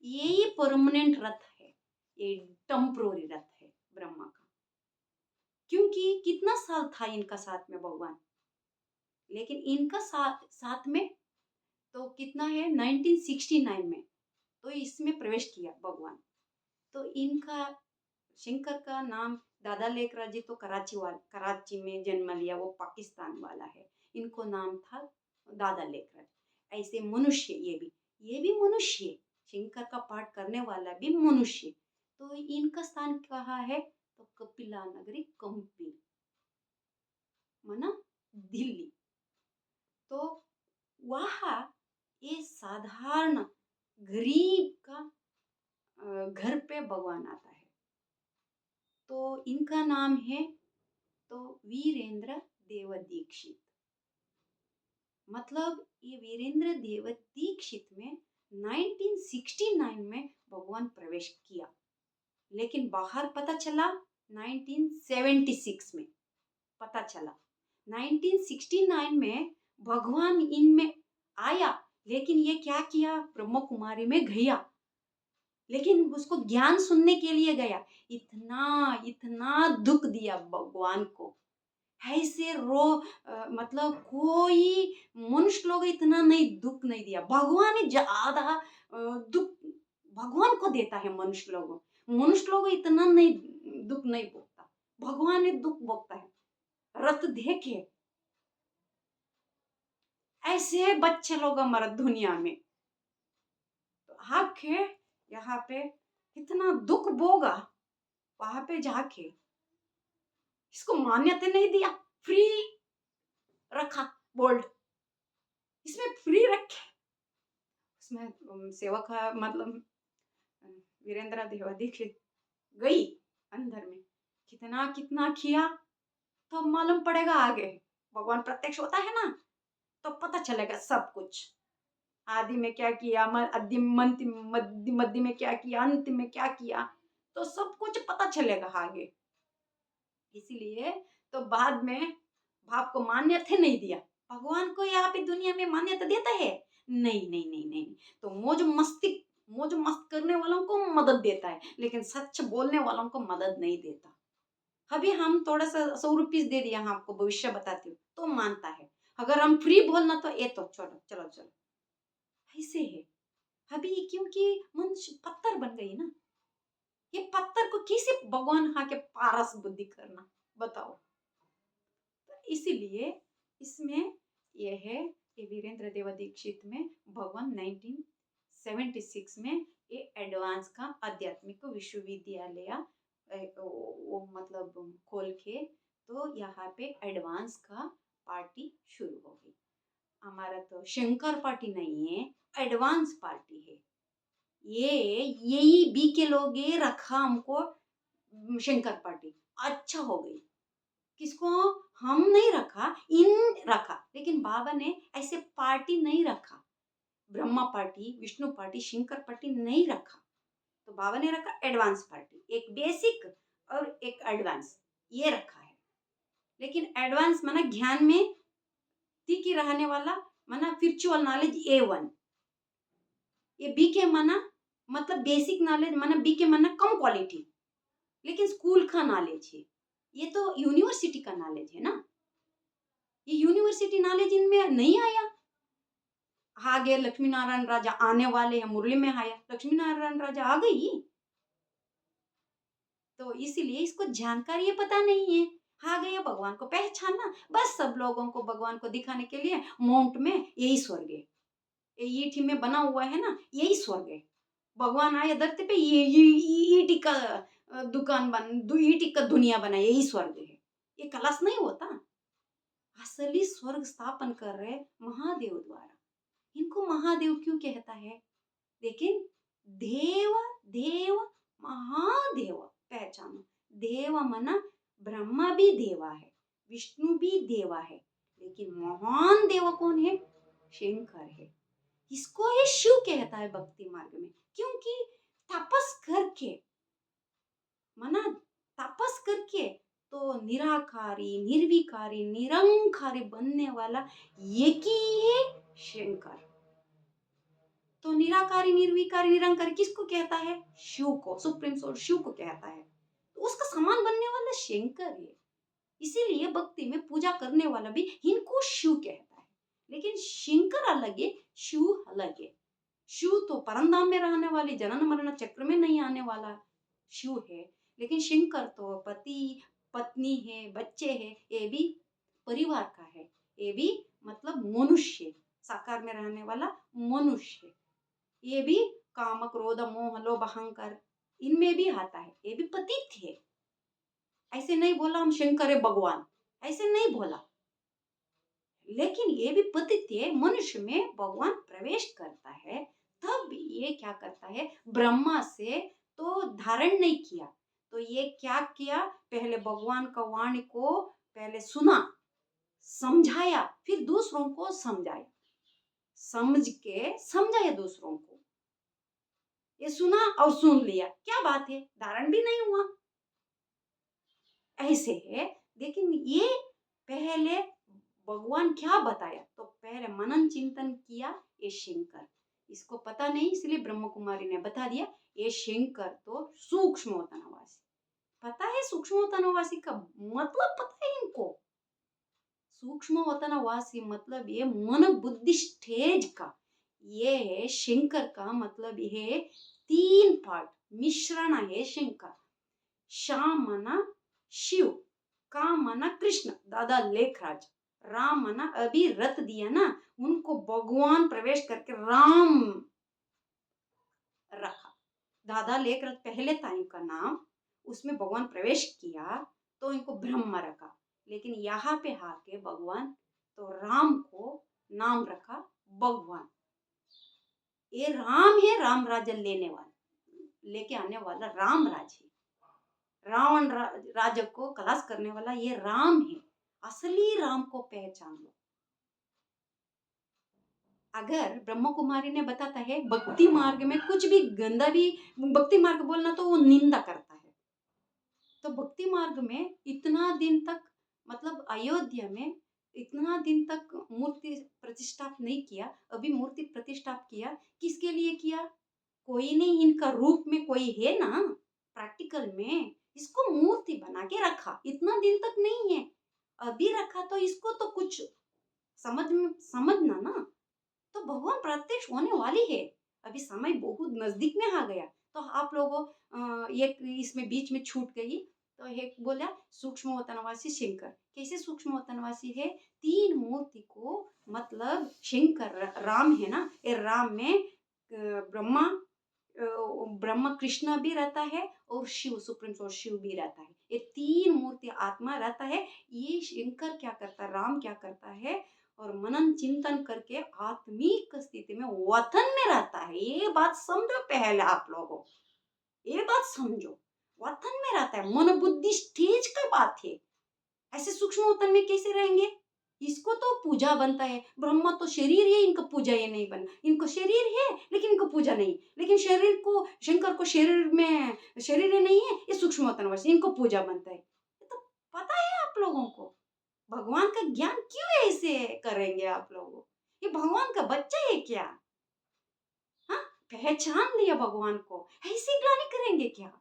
यही परमानेंट रथ है, ये टेम्पोररी रथ है ब्रह्मा का। क्योंकि कितना साल था इनका साथ में भगवान, लेकिन इनका साथ में तो कितना है 1969 में तो इसमें प्रवेश किया भगवान। तो इनका शंकर का नाम दादा लेकराज जी तो कराची में जन्म लिया, वो पाकिस्तान वाला है। इनको नाम था दादा लेकराज। ऐसे मनुष्य, ये भी मनुष्य, शंकर का पाठ करने वाला भी मनुष्य। तो इनका स्थान कहाँ है? तो कपिला नगरी कंपी मना दिल्ली। तो वहाँ ये साधारण गरीब का घर पे भगवान आता है। तो इनका नाम है तो वीरेंद्र देव दीक्षित। मतलब ये वीरेंद्र देव दीक्षित में 1969 में भगवान प्रवेश किया, लेकिन बाहर पता चला 1976 में पता चला। 1969 में भगवान इनमें आया, लेकिन ये क्या किया, ब्रह्म कुमारी में गया, लेकिन उसको ज्ञान सुनने के लिए गया। इतना इतना दुख दिया भगवान को, ऐसे मतलब कोई मनुष्य लोग इतना नहीं दुख नहीं दिया। भगवान ने ज्यादा दुख भगवान को देता है। मनुष्य लोग इतना नहीं दुख नहीं भोगता, भगवान ने दुख भोगता है। रत देखे ऐसे बच्चे लोग हमारा दुनिया में, आके यहाँ पे इतना दुख भोगा, वहां पे जाके इसको मान्यता नहीं दिया, फ्री रखा बोल्ड, इसमें फ्री रखे। उसमें सेवक मतलब वीरेंद्र देवा दीक्षित गई अंदर में, कितना कितना किया तो मालूम पड़ेगा आगे। भगवान प्रत्यक्ष होता है ना, तो पता चलेगा सब कुछ। आदि में क्या किया, मध्य में क्या किया, अंत में क्या किया, तो सब कुछ पता चलेगा आगे। इसीलिए तो बाद में भाव को मान्यता नहीं दिया। भगवान को यहाँ पे दुनिया में मान्यता देता है? नहीं नहीं नहीं नहीं। तो मौज मस्त करने वालों को मदद देता है, लेकिन सच बोलने वालों को मदद नहीं देता। अभी हम थोड़ा सा 100 रुपीज दे दिया, हाँ आपको भविष्य बताती हूँ, तो मानता है। अगर हम फ्री बोलना तो ये तो छोड़ो, चलो चलो, ऐसे है। अभी क्योंकि मनुष्य पत्थर बन गई ना, ये पत्थर को कैसे भगवान के पारस बुद्धि करना, बताओ। तो इसीलिए इसमें यह है कि वीरेंद्र देवा दीक्षित में भगवान 1976 में ये एडवांस का आध्यात्मिक विश्वविद्यालय वो मतलब खोल के, तो यहाँ पे एडवांस का पार्टी शुरू हो गई। हमारा तो शंकर पार्टी नहीं है, एडवांस पार्टी है। ये यही बी के लोग ये रखा हमको शंकर पार्टी, अच्छा हो गई। किसको? हम नहीं रखा, इन रखा। लेकिन बाबा ने ऐसे पार्टी नहीं रखा, Brahma party, Vishnu party, Shankar party नहीं रखा। तो बाबा ने रखा एडवांस पार्टी, एक बेसिक और एक एडवांस, ये रखा है। लेकिन एडवांस माना ज्ञान में टिकी रहने वाला, माना स्पिरिचुअल नॉलेज A1। ये बी के माना मतलब बेसिक नॉलेज, माना बी के माना कम क्वालिटी, लेकिन स्कूल का नॉलेज है। ये तो यूनिवर्सिटी का नॉलेज है ना, ये यूनिवर्सिटी नॉलेज इनमें नहीं आया। आगे लक्ष्मी नारायण राजा आने वाले हैं, मुरली में आया, लक्ष्मी नारायण राजा आ गई। तो इसीलिए इसको जानकारी पता नहीं है। आ गया भगवान को पहचानना, बस सब लोगों को भगवान को दिखाने के लिए माउंट में यही स्वर्ग है, ईटी में बना हुआ है ना, यही स्वर्ग है। भगवान आए धरती पे, ये ईटी का दुकान ईटी का दुनिया बना, यही स्वर्ग है। ये कलश नहीं होता। असली स्वर्ग स्थापन कर रहे महादेव द्वारा। इनको महादेव क्यों कहता है? लेकिन देव देव महादेव पहचानो। देव मना ब्रह्मा भी देवा है, विष्णु भी देवा है, लेकिन महान देव कौन है? शंकर है। इसको ये शिव कहता है भक्ति मार्ग में, क्योंकि तपस करके, मना तपस करके तो निराकारी, निर्विकारी, निरंकारी बनने वाला एक ही है शंकर। तो निराकारी, निर्विकारी, निरंकारी किसको कहता है? शिव को, सुप्रीम सोल शिव को कहता है। तो उसका समान बनने वाला शंकर है। इसीलिए भक्ति में पूजा करने वाला भी इनको शिव कहता है। लेकिन शंकर अलग है, शिव अलग है। शिव तो परमधाम में रहने वाली, जनन मरण चक्र में नहीं आने वाला शिव है। लेकिन शंकर तो पति पत्नी है, बच्चे है, ये भी परिवार का है, ये भी मतलब मनुष्य, साकार में रहने वाला मनुष्य। ये भी काम क्रोध मोह लोभ अहंकार इनमें भी आता है, ये भी पतित है। ऐसे नहीं बोला हम शंकर है भगवान, ऐसे नहीं बोला। लेकिन ये भी पतित है, मनुष्य में भगवान प्रवेश करता है, तब ये क्या करता है? ब्रह्मा से तो धारण नहीं किया, तो ये क्या किया? पहले भगवान का वाणी को पहले सुना, समझाया, फिर दूसरों को समझाया, समझ के समझाया दूसरों को। ये सुना और सुन लिया, क्या बात है, धारण भी नहीं हुआ, ऐसे है। लेकिन ये पहले भगवान क्या बताया, तो पहले मनन चिंतन किया ये शंकर। इसको पता नहीं, इसलिए ब्रह्म कुमारी ने बता दिया ये शंकर तो सूक्ष्म वतनवासी। पता है सूक्ष्म वतनवासी का मतलब? पता है इनको? सूक्ष्म वतनवासी मतलब ये मन बुद्धि स्टेज का, ये है शंकर का मतलब। ये 3 पार्ट मिश्रण है शंकर। श्याम मना शिव, काम मना कृष्ण दादा लेखराज, राम मना अभी रथ दिया ना, उनको भगवान प्रवेश करके राम रखा। दादा लेकर पहले टाइम का नाम उसमें भगवान प्रवेश किया तो इनको ब्रह्मा रखा, लेकिन यहाँ पे आके भगवान तो राम को नाम रखा भगवान। ये राम है, राम राज्य लेके आने वाला राम राज है। रावण राज्य को खलास करने वाला ये राम है। असली राम को पहचान लो। अगर ब्रह्म कुमारी ने बताता है भक्ति मार्ग में कुछ भी गंदा भी, भक्ति मार्ग बोलना तो वो निंदा करता है। तो भक्ति मार्ग में इतना दिन तक, मतलब अयोध्या में इतना दिन तक मूर्ति प्रतिष्ठाप नहीं किया, अभी मूर्ति प्रतिष्ठाप किया। किसके लिए किया? कोई नहीं, इनका रूप में कोई है ना प्रैक्टिकल में, इसको मूर्ति बना के रखा। इतना दिन तक नहीं है, अभी रखा तो इसको तो कुछ समझना ना। तो भगवान प्रत्यक्ष होने वाली है। अभी समय बहुत नजदीक में आ गया। तो आप लोगों एक इसमें बीच में छूट गई। तो एक बोला सूक्ष्म वतनवासी शंकर। कैसे सूक्ष्म वतनवासी है? 3 मूर्ति को, मतलब शंकर राम है ना, ये राम में ब्रह्मा ब्रह्मा कृष्ण भी रहता है और शिव सुप्रीम सोर्स शिव भी रहता है। ये 3 मूर्ति आत्मा रहता है। ये शंकर क्या करता है, राम क्या करता है, और मनन चिंतन करके आत्मिक स्थिति में वतन में रहता है। ये बात समझो पहले आप लोगों, ये बात समझो। वतन में रहता है, मन बुद्धि स्टेज का बात है। ऐसे सूक्ष्म वतन में कैसे रहेंगे? इसको तो पूजा बनता है। ब्रह्मा तो शरीर है, इनका पूजा ये नहीं बना। इनको शरीर है लेकिन इनको पूजा नहीं। लेकिन शरीर को, शंकर को शरीर में शरीर नहीं है, ये सूक्ष्म वतनवासी, इनको पूजा बनता है। ये तो पता है आप लोगों को। भगवान का ज्ञान क्यों ऐसे करेंगे आप लोगों? ये भगवान का बच्चा है क्या? हाँ, पहचान लिया भगवान को, ऐसे ग्लानि करेंगे क्या?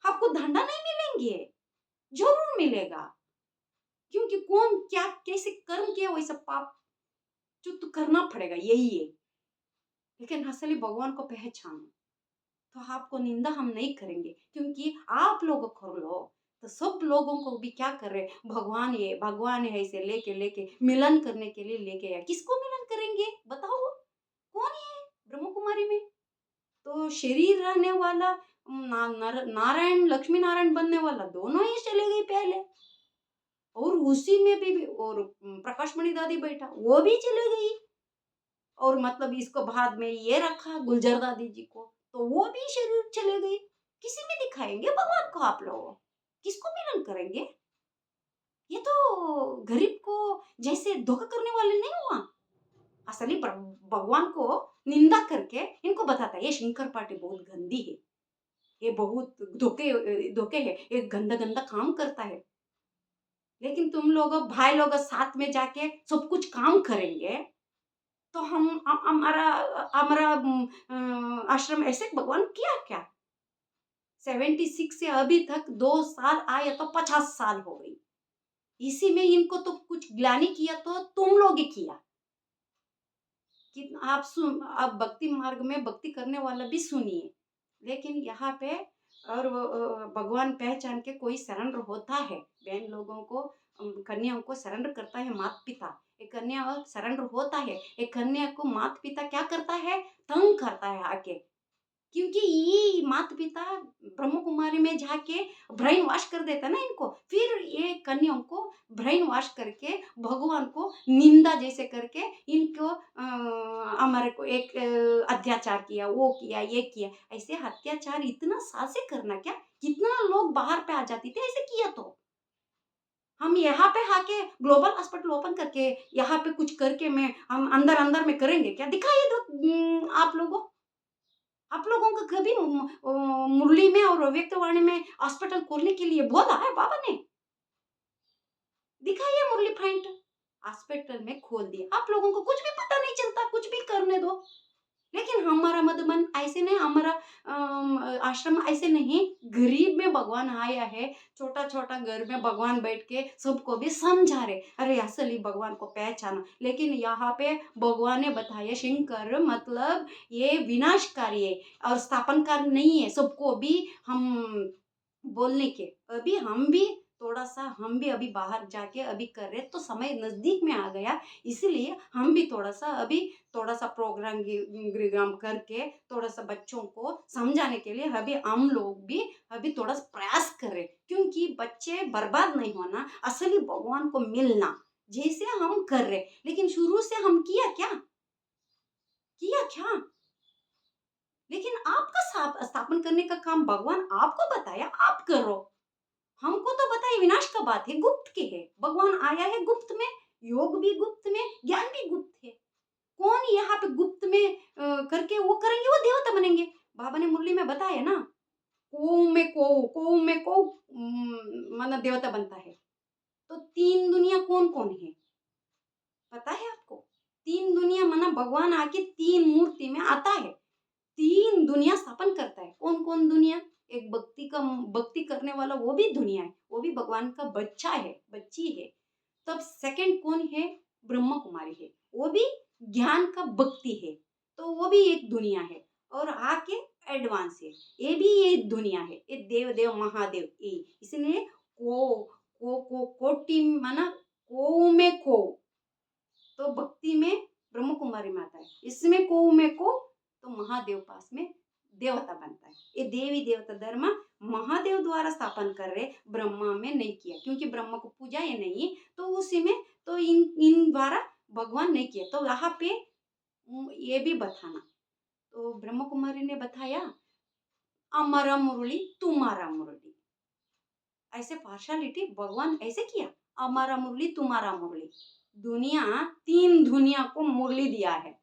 आपको धंधा नहीं मिलेंगे, जरूर मिलेगा। क्योंकि कौन क्या कैसे कर्म किया वैसा पाप जो तो करना पड़ेगा, यही है। लेकिन असली भगवान को पहचानो तो आपको निंदा हम नहीं करेंगे, क्योंकि आप लोग कर लो तो सब लोगों को भी क्या कर रहे, भगवान है ऐसे लेके लेके मिलन करने के लिए लेके आया। किसको मिलन करेंगे बताओ? कौन है ब्रह्म कुमारी में? तो शरीर रहने वाला नारायण लक्ष्मी नारायण बनने वाला दोनों ही चले गए पहले, और उसी में भी और प्रकाश मणि दादी बैठा वो भी चले गई, और मतलब इसको बाद में ये रखा गुलजार दादी जी को, तो वो भी शरीर चले गई। किसी में दिखाएंगे भगवान को आप लोग? किसको मिलन करेंगे? ये तो गरीब को जैसे धोखा करने वाले नहीं हुआ। असली भगवान को निंदा करके इनको बताता है ये शंकर पार्टी बहुत गंदी है, ये बहुत धोखे धोखे है, ये गंदा गंदा काम करता है। लेकिन तुम लोग भाई लोग साथ में जाके सब कुछ काम करेंगे तो हमारा हमारा आश्रम ऐसे भगवान किया क्या? 76 से अभी तक 2 साल आए तो 50 साल हो गई। इसी में इनको तो कुछ ग्लानि किया तो तुम लोग ही किया। कि आप भक्ति मार्ग में भक्ति करने वाला भी सुनिए, लेकिन यहाँ पे और भगवान पहचान के कोई सरेंडर होता है, बहन लोगों को कन्याओं को सरेंडर करता है माता पिता। एक कन्या सरेंडर होता है, एक कन्या को माता पिता क्या करता है, तंग करता है आके। क्योंकि ये माता पिता ब्रह्म कुमारी में जाके ब्रेन वॉश कर देता ना इनको, फिर ये कन्याओं को ब्रेन वॉश करके भगवान को निंदा जैसे करके इनको हमारे को एक अत्याचार किया, वो किया, ये किया। ऐसे अत्याचार इतना सासे करना क्या? कितना लोग बाहर पे आ जाती थे ऐसे किया। तो हम यहाँ पे आके ग्लोबल हॉस्पिटल ओपन करके यहाँ पे कुछ करके मैं हम अंदर अंदर में करेंगे क्या? दिखाइए दो आप लोगों। आप लोगों को कभी मुरली में और व्यक्तवाणी में हॉस्पिटल खोलने के लिए बोला है बाबा ने? दिखाइए मुरली पॉइंट, हॉस्पिटल में खोल दिया। आप लोगों को कुछ भी पता नहीं चलता, कुछ भी करने दो। लेकिन हमारा मधुबन ऐसे नहीं, हमारा आश्रम ऐसे नहीं। गरीब में भगवान आया है, छोटा छोटा घर में भगवान बैठ के सबको भी समझा रहे, अरे असली भगवान को पहचाना। लेकिन यहाँ पे भगवान ने बताया शंकर मतलब ये विनाशकारी है और स्थापनकारी नहीं है। सबको भी हम बोलने के, अभी हम भी थोड़ा सा हम भी अभी बाहर जाके अभी कर रहे, तो समय नजदीक में आ गया, इसीलिए हम भी थोड़ा सा अभी थोड़ा सा प्रोग्राम करके थोड़ा सा बच्चों को समझाने के लिए अभी हम लोग भी अभी थोड़ा सा प्रयास कर रहे, क्योंकि बच्चे बर्बाद नहीं होना, असली भगवान को मिलना, जैसे हम कर रहे। लेकिन शुरू से हम किया क्या? लेकिन आपका स्थापन करने का काम भगवान आपको बताया, आप करो। हमको तो पता है विनाश का बात है, गुप्त के है, भगवान आया है गुप्त में, योग भी गुप्त में, ज्ञान भी गुप्त है। कौन यहाँ पे गुप्त में करके वो करेंगे, वो देवता बनेंगे। बाबा ने मुरली में बताया ना, को माना देवता बनता है। तो तीन दुनिया कौन कौन है पता है आपको? तीन दुनिया माना भगवान आके तीन मूर्ति में आता है, तीन दुनिया स्थापन करता है। कौन कौन दुनिया? एक भक्ति करने वाला वो भी दुनिया है, वो भी भगवान का बच्चा है, बच्ची है। तब सेकंड कौन है? ब्रह्म कुमारी है, वो भी ज्ञान का भक्ति है, तो वो भी एक दुनिया है। और आके एडवांस है, ये भी एक दुनिया है, ये देव देव महादेव ये। इसलिए कोटि माना को में को, तो भक्ति में ब्रह्म कुमारी में आता है, इसमें को में को, तो महादेव पास में देवता बनता है। ये देवी देवता धर्म महादेव द्वारा स्थापन कर रहे, ब्रह्मा में नहीं किया, क्योंकि ब्रह्मा को पूजा ये नहीं, तो उसी में तो इन द्वारा भगवान नहीं किया। तो यहाँ पे ये भी बताना, तो ब्रह्म कुमारी ने बताया, अमरा मुरली तुम्हारा मुरली, ऐसे पार्शालिटी भगवान ऐसे किया, हमारा मुरली तुम्हारा मुरली। दुनिया तीन दुनिया को मुरली दिया है,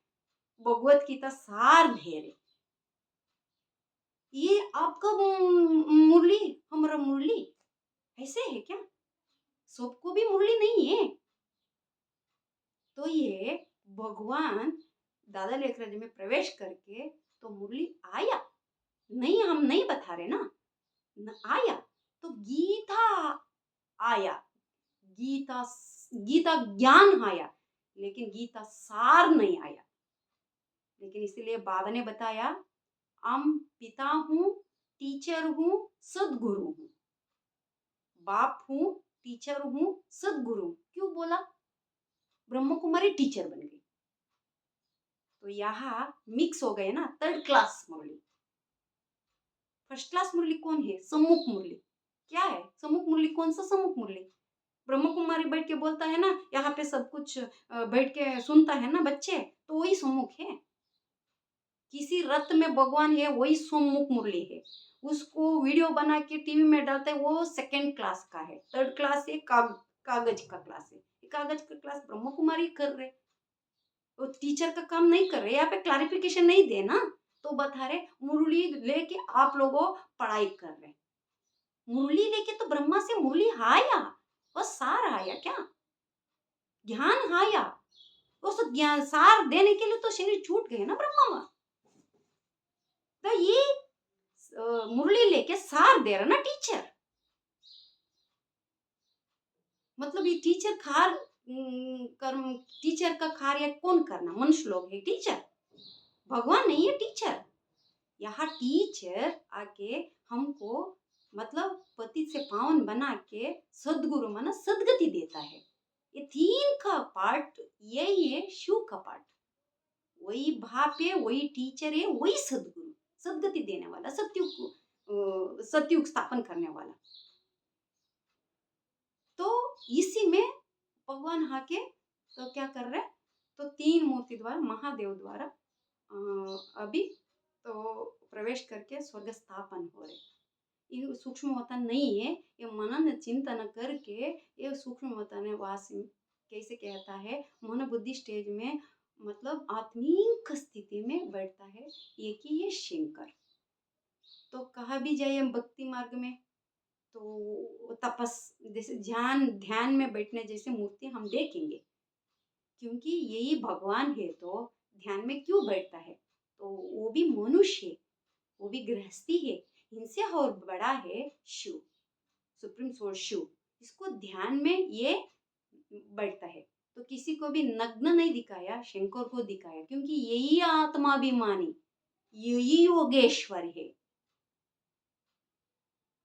भगवत गीता सार धेरे, ये आपका मुरली हमारा मुरली ऐसे है क्या? सबको भी मुरली नहीं है। तो ये भगवान दादा लेखराज में प्रवेश करके तो मुरली आया नहीं, हम नहीं बता रहे ना, आया तो गीता आया, गीता गीता ज्ञान आया, लेकिन गीता सार नहीं आया। लेकिन इसलिए बाबा ने बताया, हम पिता हूँ, टीचर हूँ, सदगुरु हूँ, बाप हूँ, टीचर हूँ, सदगुरु। क्यों बोला? ब्रह्म कुमारी टीचर बन गई, तो यहाँ मिक्स हो गए ना, थर्ड क्लास मुरली। फर्स्ट क्लास मुरली कौन है? सम्मुख मुरली। क्या है सम्मुख मुरली? कौन सा सम्मुख मुरली? ब्रह्म कुमारी बैठ के बोलता है ना, यहाँ पे सब कुछ बैठ के सुनता है ना बच्चे, तो वही सम्मुख है। किसी रथ में भगवान है, वही सम्मुख मुरली है। उसको वीडियो बना के टीवी में डालता है, वो सेकंड क्लास का है। थर्ड क्लास है कागज का क्लास है, कागज का क्लास ब्रह्म कुमारी कर रहे, वो टीचर का काम नहीं कर रहे। यहाँ पे क्लैरिफिकेशन नहीं देना, तो बता रहे मुरली लेके आप लोगों पढ़ाई कर रहे। मुरली लेके तो ब्रह्मा से मुरली आया, बस सार आया क्या? ज्ञान आया, उस ज्ञान सार देने के लिए तो शरीर छूट गए ना ब्रह्मा में। तो ये मुरली लेके सार दे रहा ना टीचर, मतलब ये टीचर कर्म, टीचर का कार्य कौन करना? मनुष्य लोग है टीचर, भगवान नहीं है टीचर। यहाँ टीचर आके हमको मतलब पति से पावन बना के सदगुरु माना सदगति देता है। ये तीन का पार्ट यही है, शिव का पार्ट वही बाप है, वही टीचर है, वही सदगुरु, सदगति देने वाला, सत्युग स्थापन करने वाला। तो इसी में भगवान आके तो क्या कर रहे, तो तीन मूर्ति द्वारा महादेव द्वारा अभी तो प्रवेश करके स्वर्ग स्थापन हो रहे। ये सूक्ष्म होता नहीं है, ये मनन चिंतन करके ये सूक्ष्म होता ने वास कैसे कहता है, मन बुद्धि स्टेज में मतलब आत्मीक स्थिति में बैठता है, ये कि ये शंकर। तो कहा भी जाए हम भक्ति मार्ग में तो तपस जैसे ध्यान में बैठने जैसे मूर्ति हम देखेंगे, क्योंकि यही भगवान है तो ध्यान में क्यों बैठता है? तो वो भी मनुष्य है, वो भी गृहस्थी है, इनसे और बड़ा है शिव, सुप्रीम सोर्स शिव। इसको ध्यान में ये बैठता है, तो किसी को भी नग्न नहीं दिखाया, शंकर को दिखाया, क्योंकि यही आत्माभिमानी, यही योगेश्वर है।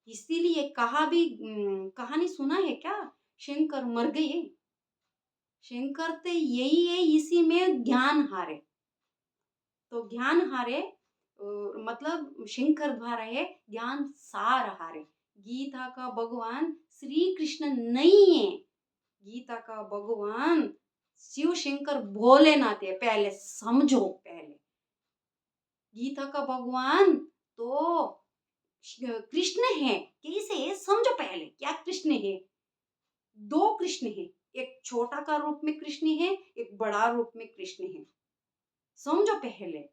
इसीलिए कहानी सुना है क्या? शंकर मर गए। शंकर तो यही है, इसी में ज्ञान हारे। तो ज्ञान हारे मतलब शंकर द्वारा है ज्ञान सार हारे। गीता का भगवान श्री कृष्ण नहीं है, गीता का भगवान शिव शंकर भोलेनाथ है। पहले समझो, पहले गीता का भगवान तो कृष्ण है। कैसे समझो, पहले क्या कृष्ण है? दो कृष्ण है, एक छोटा का रूप में कृष्ण है, एक बड़ा रूप में कृष्ण है। समझो पहले,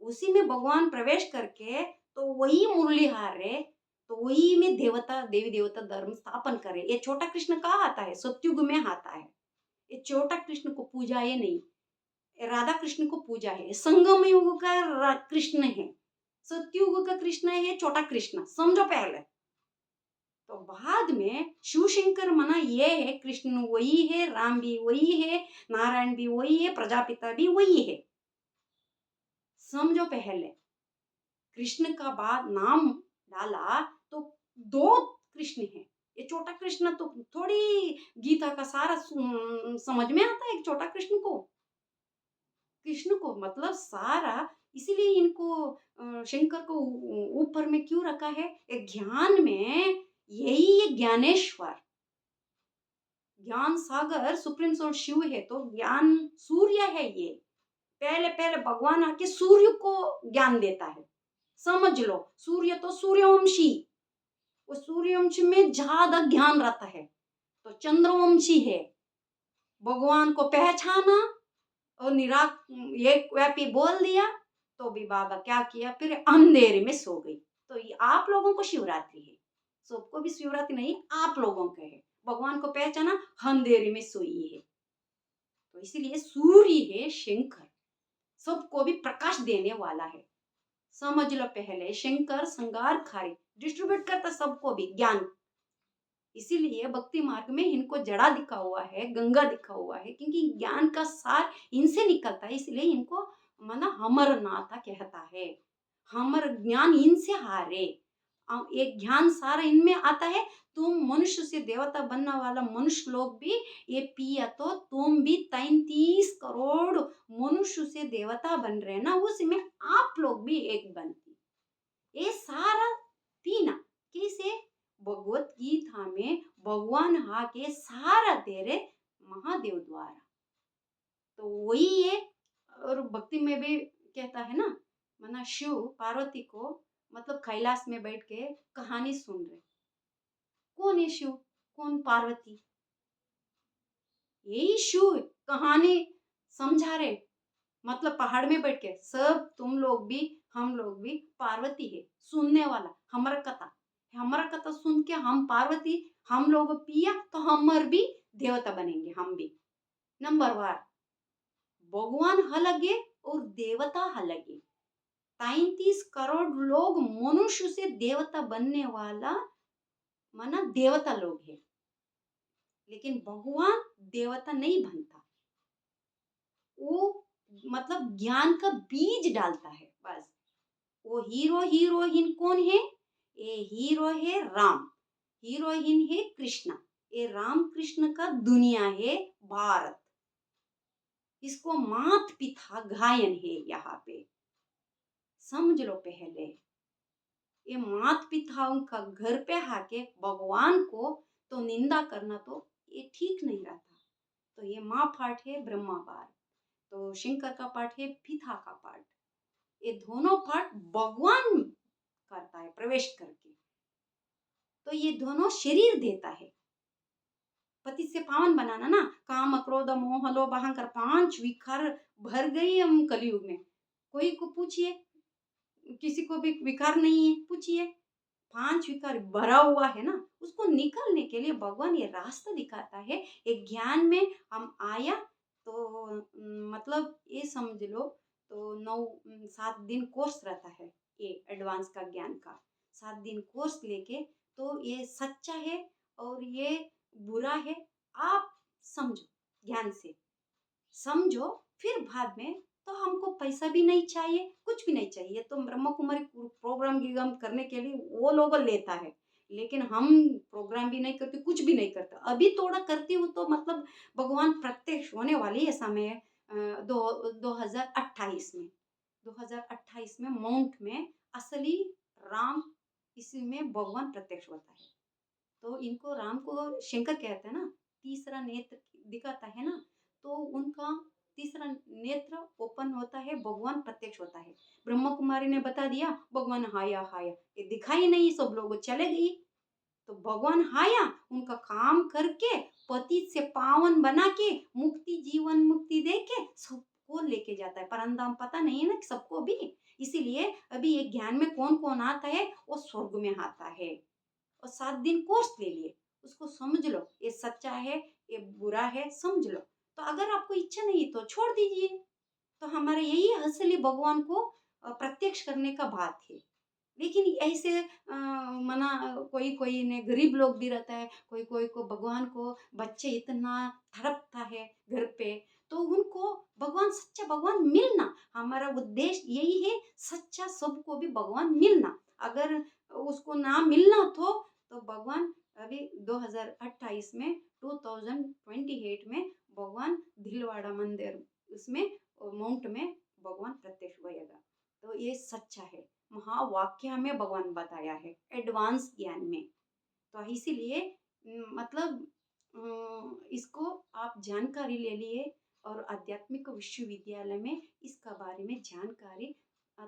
उसी में भगवान प्रवेश करके तो वही मुरली हारे, तो वही में देवता देवी देवता धर्म स्थापन करे। ये छोटा कृष्ण कहाँ आता है? सत्युग में आता है। ये छोटा कृष्ण को पूजा है नहीं, राधा कृष्ण को पूजा है। संगम युग का कृष्ण है, सत्युग का कृष्ण है छोटा कृष्ण। समझो पहले। तो बाद में शिव शंकर मना ये है, कृष्ण वही है, राम भी वही है, नारायण भी वही है, प्रजापिता भी वही है। समझो पहले, कृष्ण का बाद नाम डाला तो दो कृष्ण है। ये छोटा कृष्ण तो थोड़ी गीता का सारा समझ में आता है। एक छोटा कृष्ण को, कृष्ण को मतलब सारा। इसीलिए इनको शंकर को ऊपर में क्यों रखा है? एक ज्ञान में, यही है ज्ञानेश्वर। ज्ञान सागर सुप्रीम सोर्स शिव है, तो ज्ञान सूर्य है ये। पहले पहले भगवान आके सूर्य को ज्ञान देता है। समझ लो, सूर्य तो सूर्यवंशी, वो सूर्यवंशी में ज्यादा ज्ञान रहता है। तो चंद्रवंशी है, भगवान को पहचाना और एक व्यापी बोल दिया, तो भी बाबा क्या किया, फिर अंधेरे में सो गई। तो ये आप लोगों को शिवरात्रि है, सबको भी शिवरात्रि नहीं, आप लोगों का है। भगवान को पहचाना, अंधेरे में सोई है। तो इसीलिए सूर्य है शंकर, सबको भी प्रकाश देने वाला है। समझ लो पहले, शंकर संगार खारी डिस्ट्रीब्यूट करता सबको भी ज्ञान। इसीलिए भक्ति मार्ग में इनको जड़ा दिखा हुआ है, गंगा दिखा हुआ है, क्योंकि ज्ञान का सार इनसे निकलता है। इसलिए इनको माना हमरनाथा कहता है। हमर ज्ञान इनसे हारे, एक ज्ञान सारा इनमें आता है। तुम मनुष्य से देवता बनने वाला मनुष्य लोग भी ये पिया तो तुम भी 33 करोड़ मनुष्य से देवता बन रहे ना, उसमें आप लोग भी एक बनती। ये सारा पीना कैसे? भगवत गीता में भगवान के सारा तेरे महादेव द्वारा। तो वही है। और भक्ति में भी कहता है ना, मना शिव पार्वती को मतलब कैलाश में बैठ के कहानी सुन रहे। कौन है शिव, कौन पार्वती? यही शिव कहानी समझा रहे। मतलब पहाड़ में बैठ के सब तुम लोग भी हम लोग भी पार्वती है सुनने वाला। हमारा कथा सुन के हम पार्वती, हम लोग पिया तो हमर भी देवता बनेंगे। हम भी नंबर वन, भगवान अलग है और देवता अलग है। 33 करोड़ लोग मनुष्य से देवता बनने वाला माना देवता लोग है, लेकिन भगवान देवता नहीं बनता। वो मतलब ज्ञान का बीज डालता है बस। वो हीरो हीरोइन कौन है? ये हीरो है राम, हीरोइन है कृष्णा। ये राम कृष्ण का दुनिया है भारत। इसको मात पिता गायन है यहाँ पे। समझ लो पहले, ये मात पिताओं का घर पे आके भगवान को तो निंदा करना तो ये ठीक नहीं रहता। तो ये माँ पाठ है ब्रह्मा पाठ, तो शंकर का पाठ है पिता का पाठ। ये दोनों पाठ भगवान करता है प्रवेश करके। तो ये दोनों शरीर देता है, पति से पावन बनाना ना। काम क्रोध मोह लोभ अहंकार 5 विकार भर गई हम कलयुग में। कोई को पूछिए, किसी को भी विकार नहीं है, पूछिए। 5 विकार भरा हुआ है ना, उसको निकलने के लिए भगवान ये रास्ता दिखाता है। एक ज्ञान में हम आया तो मतलब ये समझ लो, तो 7 दिन कोर्स रहता है ये एडवांस का ज्ञान का। 7 दिन कोर्स लेके तो ये सच्चा है और ये बुरा है, आप समझो, ज्ञान से समझो। फिर बाद में तो हमको पैसा भी नहीं चाहिए, कुछ भी नहीं चाहिए। तो ब्रह्म कुमारी प्रोग्राम गिग्राम करने के लिए वो लोग लेता है, लेकिन हम प्रोग्राम भी नहीं करते, कुछ भी नहीं करते। अभी थोड़ा करती हूँ तो मतलब भगवान प्रत्यक्ष होने वाली है समय, 2028 में। 2028 में माउंट में असली राम, इसमें भगवान प्रत्यक्ष होता है। तो इनको राम को शंकर कहते हैं ना, तीसरा नेत्र दिखाता है ना, तो उनका तीसरा नेत्र ओपन होता है, भगवान प्रत्यक्ष होता है। ब्रह्मा कुमारी ने बता दिया भगवान हाया हाया, ये दिखाई नहीं, सब लोग चले गई। तो भगवान हाया उनका काम करके पति से पावन बना के मुक्ति, जीवन मुक्ति दे के सबको लेके जाता है। परंधाम पता नहीं है ना सबको भी, इसीलिए अभी ये ज्ञान में कौन कौन आता है, वो स्वर्ग में आता है। और 7 दिन कोर्स ले लिए, उसको समझ लो, ये सच्चा है, ये बुरा है, समझ लो। तो अगर आपको इच्छा नहीं तो छोड़ दीजिए। तो हमारा यही असली भगवान को प्रत्यक्ष करने का बात है। लेकिन ऐसे मना, कोई कोई ने गरीब लोग भी रहता है, कोई कोई को भगवान को बच्चे इतना तड़पता है घर पे, तो उनको भगवान, सच्चा भगवान मिलना, हमारा उद्देश्य यही है, सच्चा सबको भी भगवान मिलना। अगर उसको ना मिलना तो भगवान अभी 2028 में, 2028 में भगवान धिलवाड़ा मंदिर उसमें माउंट में भगवान प्रत्यक्ष होएगा। तो ये सच्चा है, महावाक्य में भगवान बताया है एडवांस ज्ञान में। तो इसीलिए मतलब इसको आप जानकारी ले लिए, और आध्यात्मिक विश्वविद्यालय में इसका बारे में जानकारी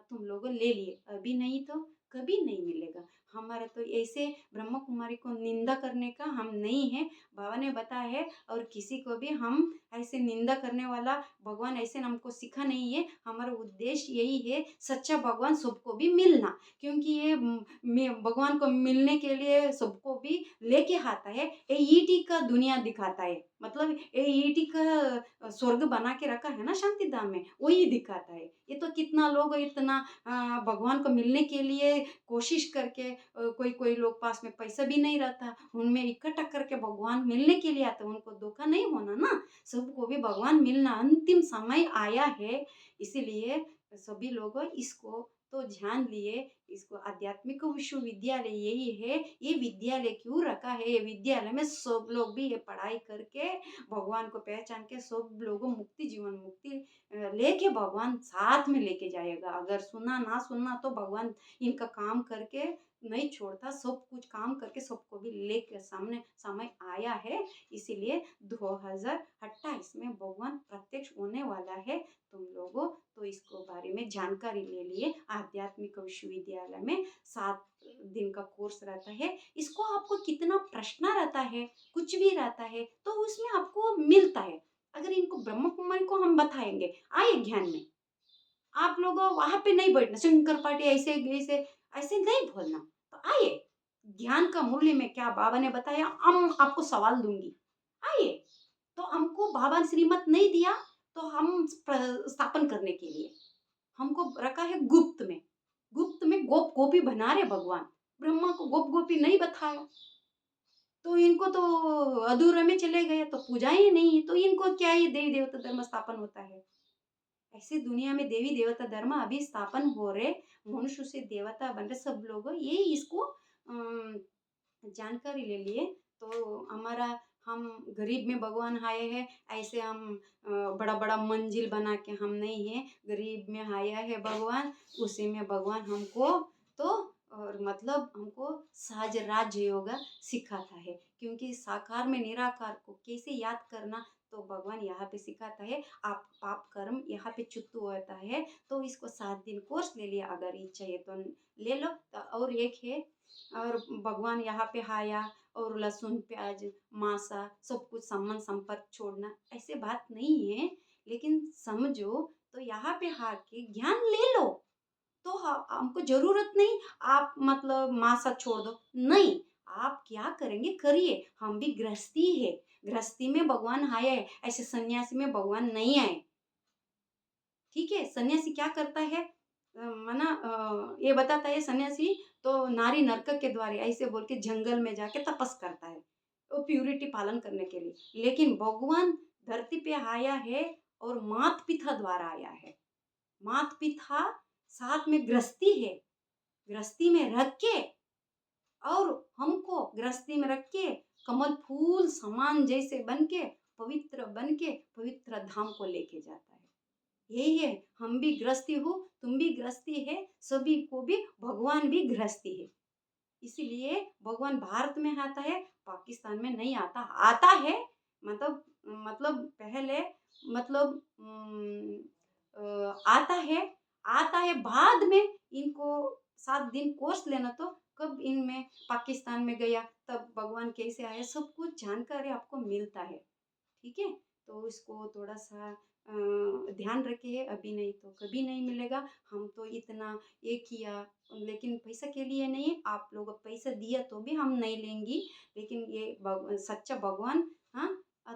तुम लोग ले लिए, अभी नहीं तो कभी नहीं मिलेगा। हमारा तो ऐसे ब्रह्मा कुमारी को निंदा करने का हम नहीं है, बाबा ने बताया है, और किसी को भी हम ऐसे निंदा करने वाला भगवान ऐसे हमको सीखा नहीं है। हमारा उद्देश्य यही है, सच्चा भगवान सबको भी मिलना, क्योंकि ये भगवान को मिलने के लिए सबको भी लेके आता है। ये ईटी का दुनिया दिखाता है, मतलब ये ईटी का स्वर्ग बना के रखा है ना शांति धाम में, वही दिखाता है। ये तो कितना लोग इतना भगवान को मिलने के लिए कोशिश करके, कोई कोई लोग पास में पैसा भी नहीं रहता, उनमें इकट्ठा करके भगवान मिलने के लिए आते, उनको धोखा नहीं होना ना, सबको भी भगवान मिलना, अंतिम समय आया है। इसीलिए सभी लोग इसको तो ध्यान लिए, इसको आध्यात्मिक विश्वविद्यालय यही है। ये विद्यालय क्यों रखा है, ये विद्यालय में सब लोग भी ये पढ़ाई करके भगवान को पहचान के सब लोगों मुक्ति, जीवन मुक्ति लेके भगवान साथ में लेके जाएगा। अगर सुना ना सुनना तो भगवान इनका काम करके नहीं छोड़ता, सब कुछ काम करके सबको भी लेके सामने समय आया है। इसीलिए 2028 में भगवान प्रत्यक्ष होने वाला है। तुम लोगों तो इसको बारे में जानकारी ले लिए। आध्यात्मिक विश्वविद्यालय में 7 दिन का कोर्स रहता है। इसको आपको कितना प्रश्न रहता है, कुछ भी रहता है, तो उसमें आपको मिलता है। अगर इनको ब्रह्म कुमारी को हम बताएंगे, आए ज्ञान में, आप लोग वहां पे नहीं बैठना शंकर पार्टी ऐसे ऐसे ऐसे नहीं बोलना, तो आइए, ज्ञान का मूल्य में क्या बाबा ने बताया, हम आपको सवाल दूंगी, आइए। तो हमको बाबा ने श्रीमत नहीं दिया, तो हम स्थापन करने के लिए हमको रखा है गुप्त में। गुप्त में गोप गोपी बना रहे भगवान, ब्रह्मा को गोप गोपी नहीं बताया, तो इनको तो अधूरे में चले गए, तो पूजा ही नहीं, तो इनको क्या ही देवी देवता धर्म स्थापन होता है। ऐसे दुनिया में देवी देवता धर्म अभी स्थापन हो रहे, मनुष्य से देवता बन रहे सब लोग, ये इसको जानकारी ले लिए। तो हमारा, हम गरीब में भगवान आए हैं, ऐसे हम बड़ा बड़ा मंजिल बना के हम नहीं है, गरीब में आया है भगवान, उसी में भगवान हमको तो और मतलब हमको सहज राज्य योगा सिखाता है, क्योंकि साकार में निराकार को कैसे याद करना, तो भगवान यहाँ पे सिखाता है। आप पाप कर्म यहाँ पे चुत्तू होता है, तो इसको 7 दिन कोर्स ले लिया, अगर इच्छा है तो ले लो। और एक है, और भगवान यहाँ पे आया और लहसुन प्याज मांसा सब कुछ संबंध संपर्क छोड़ना, ऐसे बात नहीं है। लेकिन समझो, तो यहाँ पे आके ज्ञान ले लो, तो हमको जरूरत नहीं आप मतलब मांसा छोड़ दो, नहीं, आप क्या करेंगे करिए, हम भी गृहस्थी है, गृहस्थी में भगवान आए हैं, ऐसे सन्यासी में भगवान नहीं आए। ठीक है, सन्यासी क्या करता है, मना ये बताता है सन्यासी, तो नारी नरक के द्वारे ऐसे बोल के जंगल में जाके तपस करता है, वो प्यूरिटी पालन करने के लिए। लेकिन भगवान धरती पे आया है और मात पिता द्वारा आया है, मात पिता साथ में गृहस्थी है, गृहस्थी में रख के और हमको गृहस्थी में रख के कमल फूल समान जैसे बन के पवित्र धाम को लेके जाता है। यही है, हम भी गृहस्थी हो, तुम भी गृहस्थी है, सभी को भी भगवान भी गृहस्थी है। इसीलिए भगवान भारत में आता है, पाकिस्तान में नहीं आता। आता है मतलब पहले मतलब आता है बाद में। इनको 7 दिन कोर्स लेना, तो कब इनमें पाकिस्तान में गया, तब भगवान कैसे आया, सब कुछ जानकारी आपको मिलता है। ठीक है, तो इसको थोड़ा सा ध्यान रखिए, अभी नहीं तो कभी नहीं मिलेगा। हम तो इतना ये किया, लेकिन पैसा के लिए नहीं, आप लोग पैसा दिया तो भी हम नहीं लेंगी, लेकिन ये सच्चा भगवान, हाँ,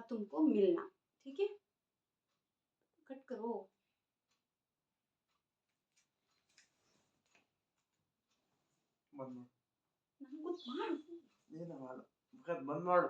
तुमको मिलना। ठीक है, कट करो। ಬಂದ್ ಮಾಡು ನನಗೂ ಮಾಡು. ಏನ ಮಾಡು ಬಂದ್ ಮಾಡು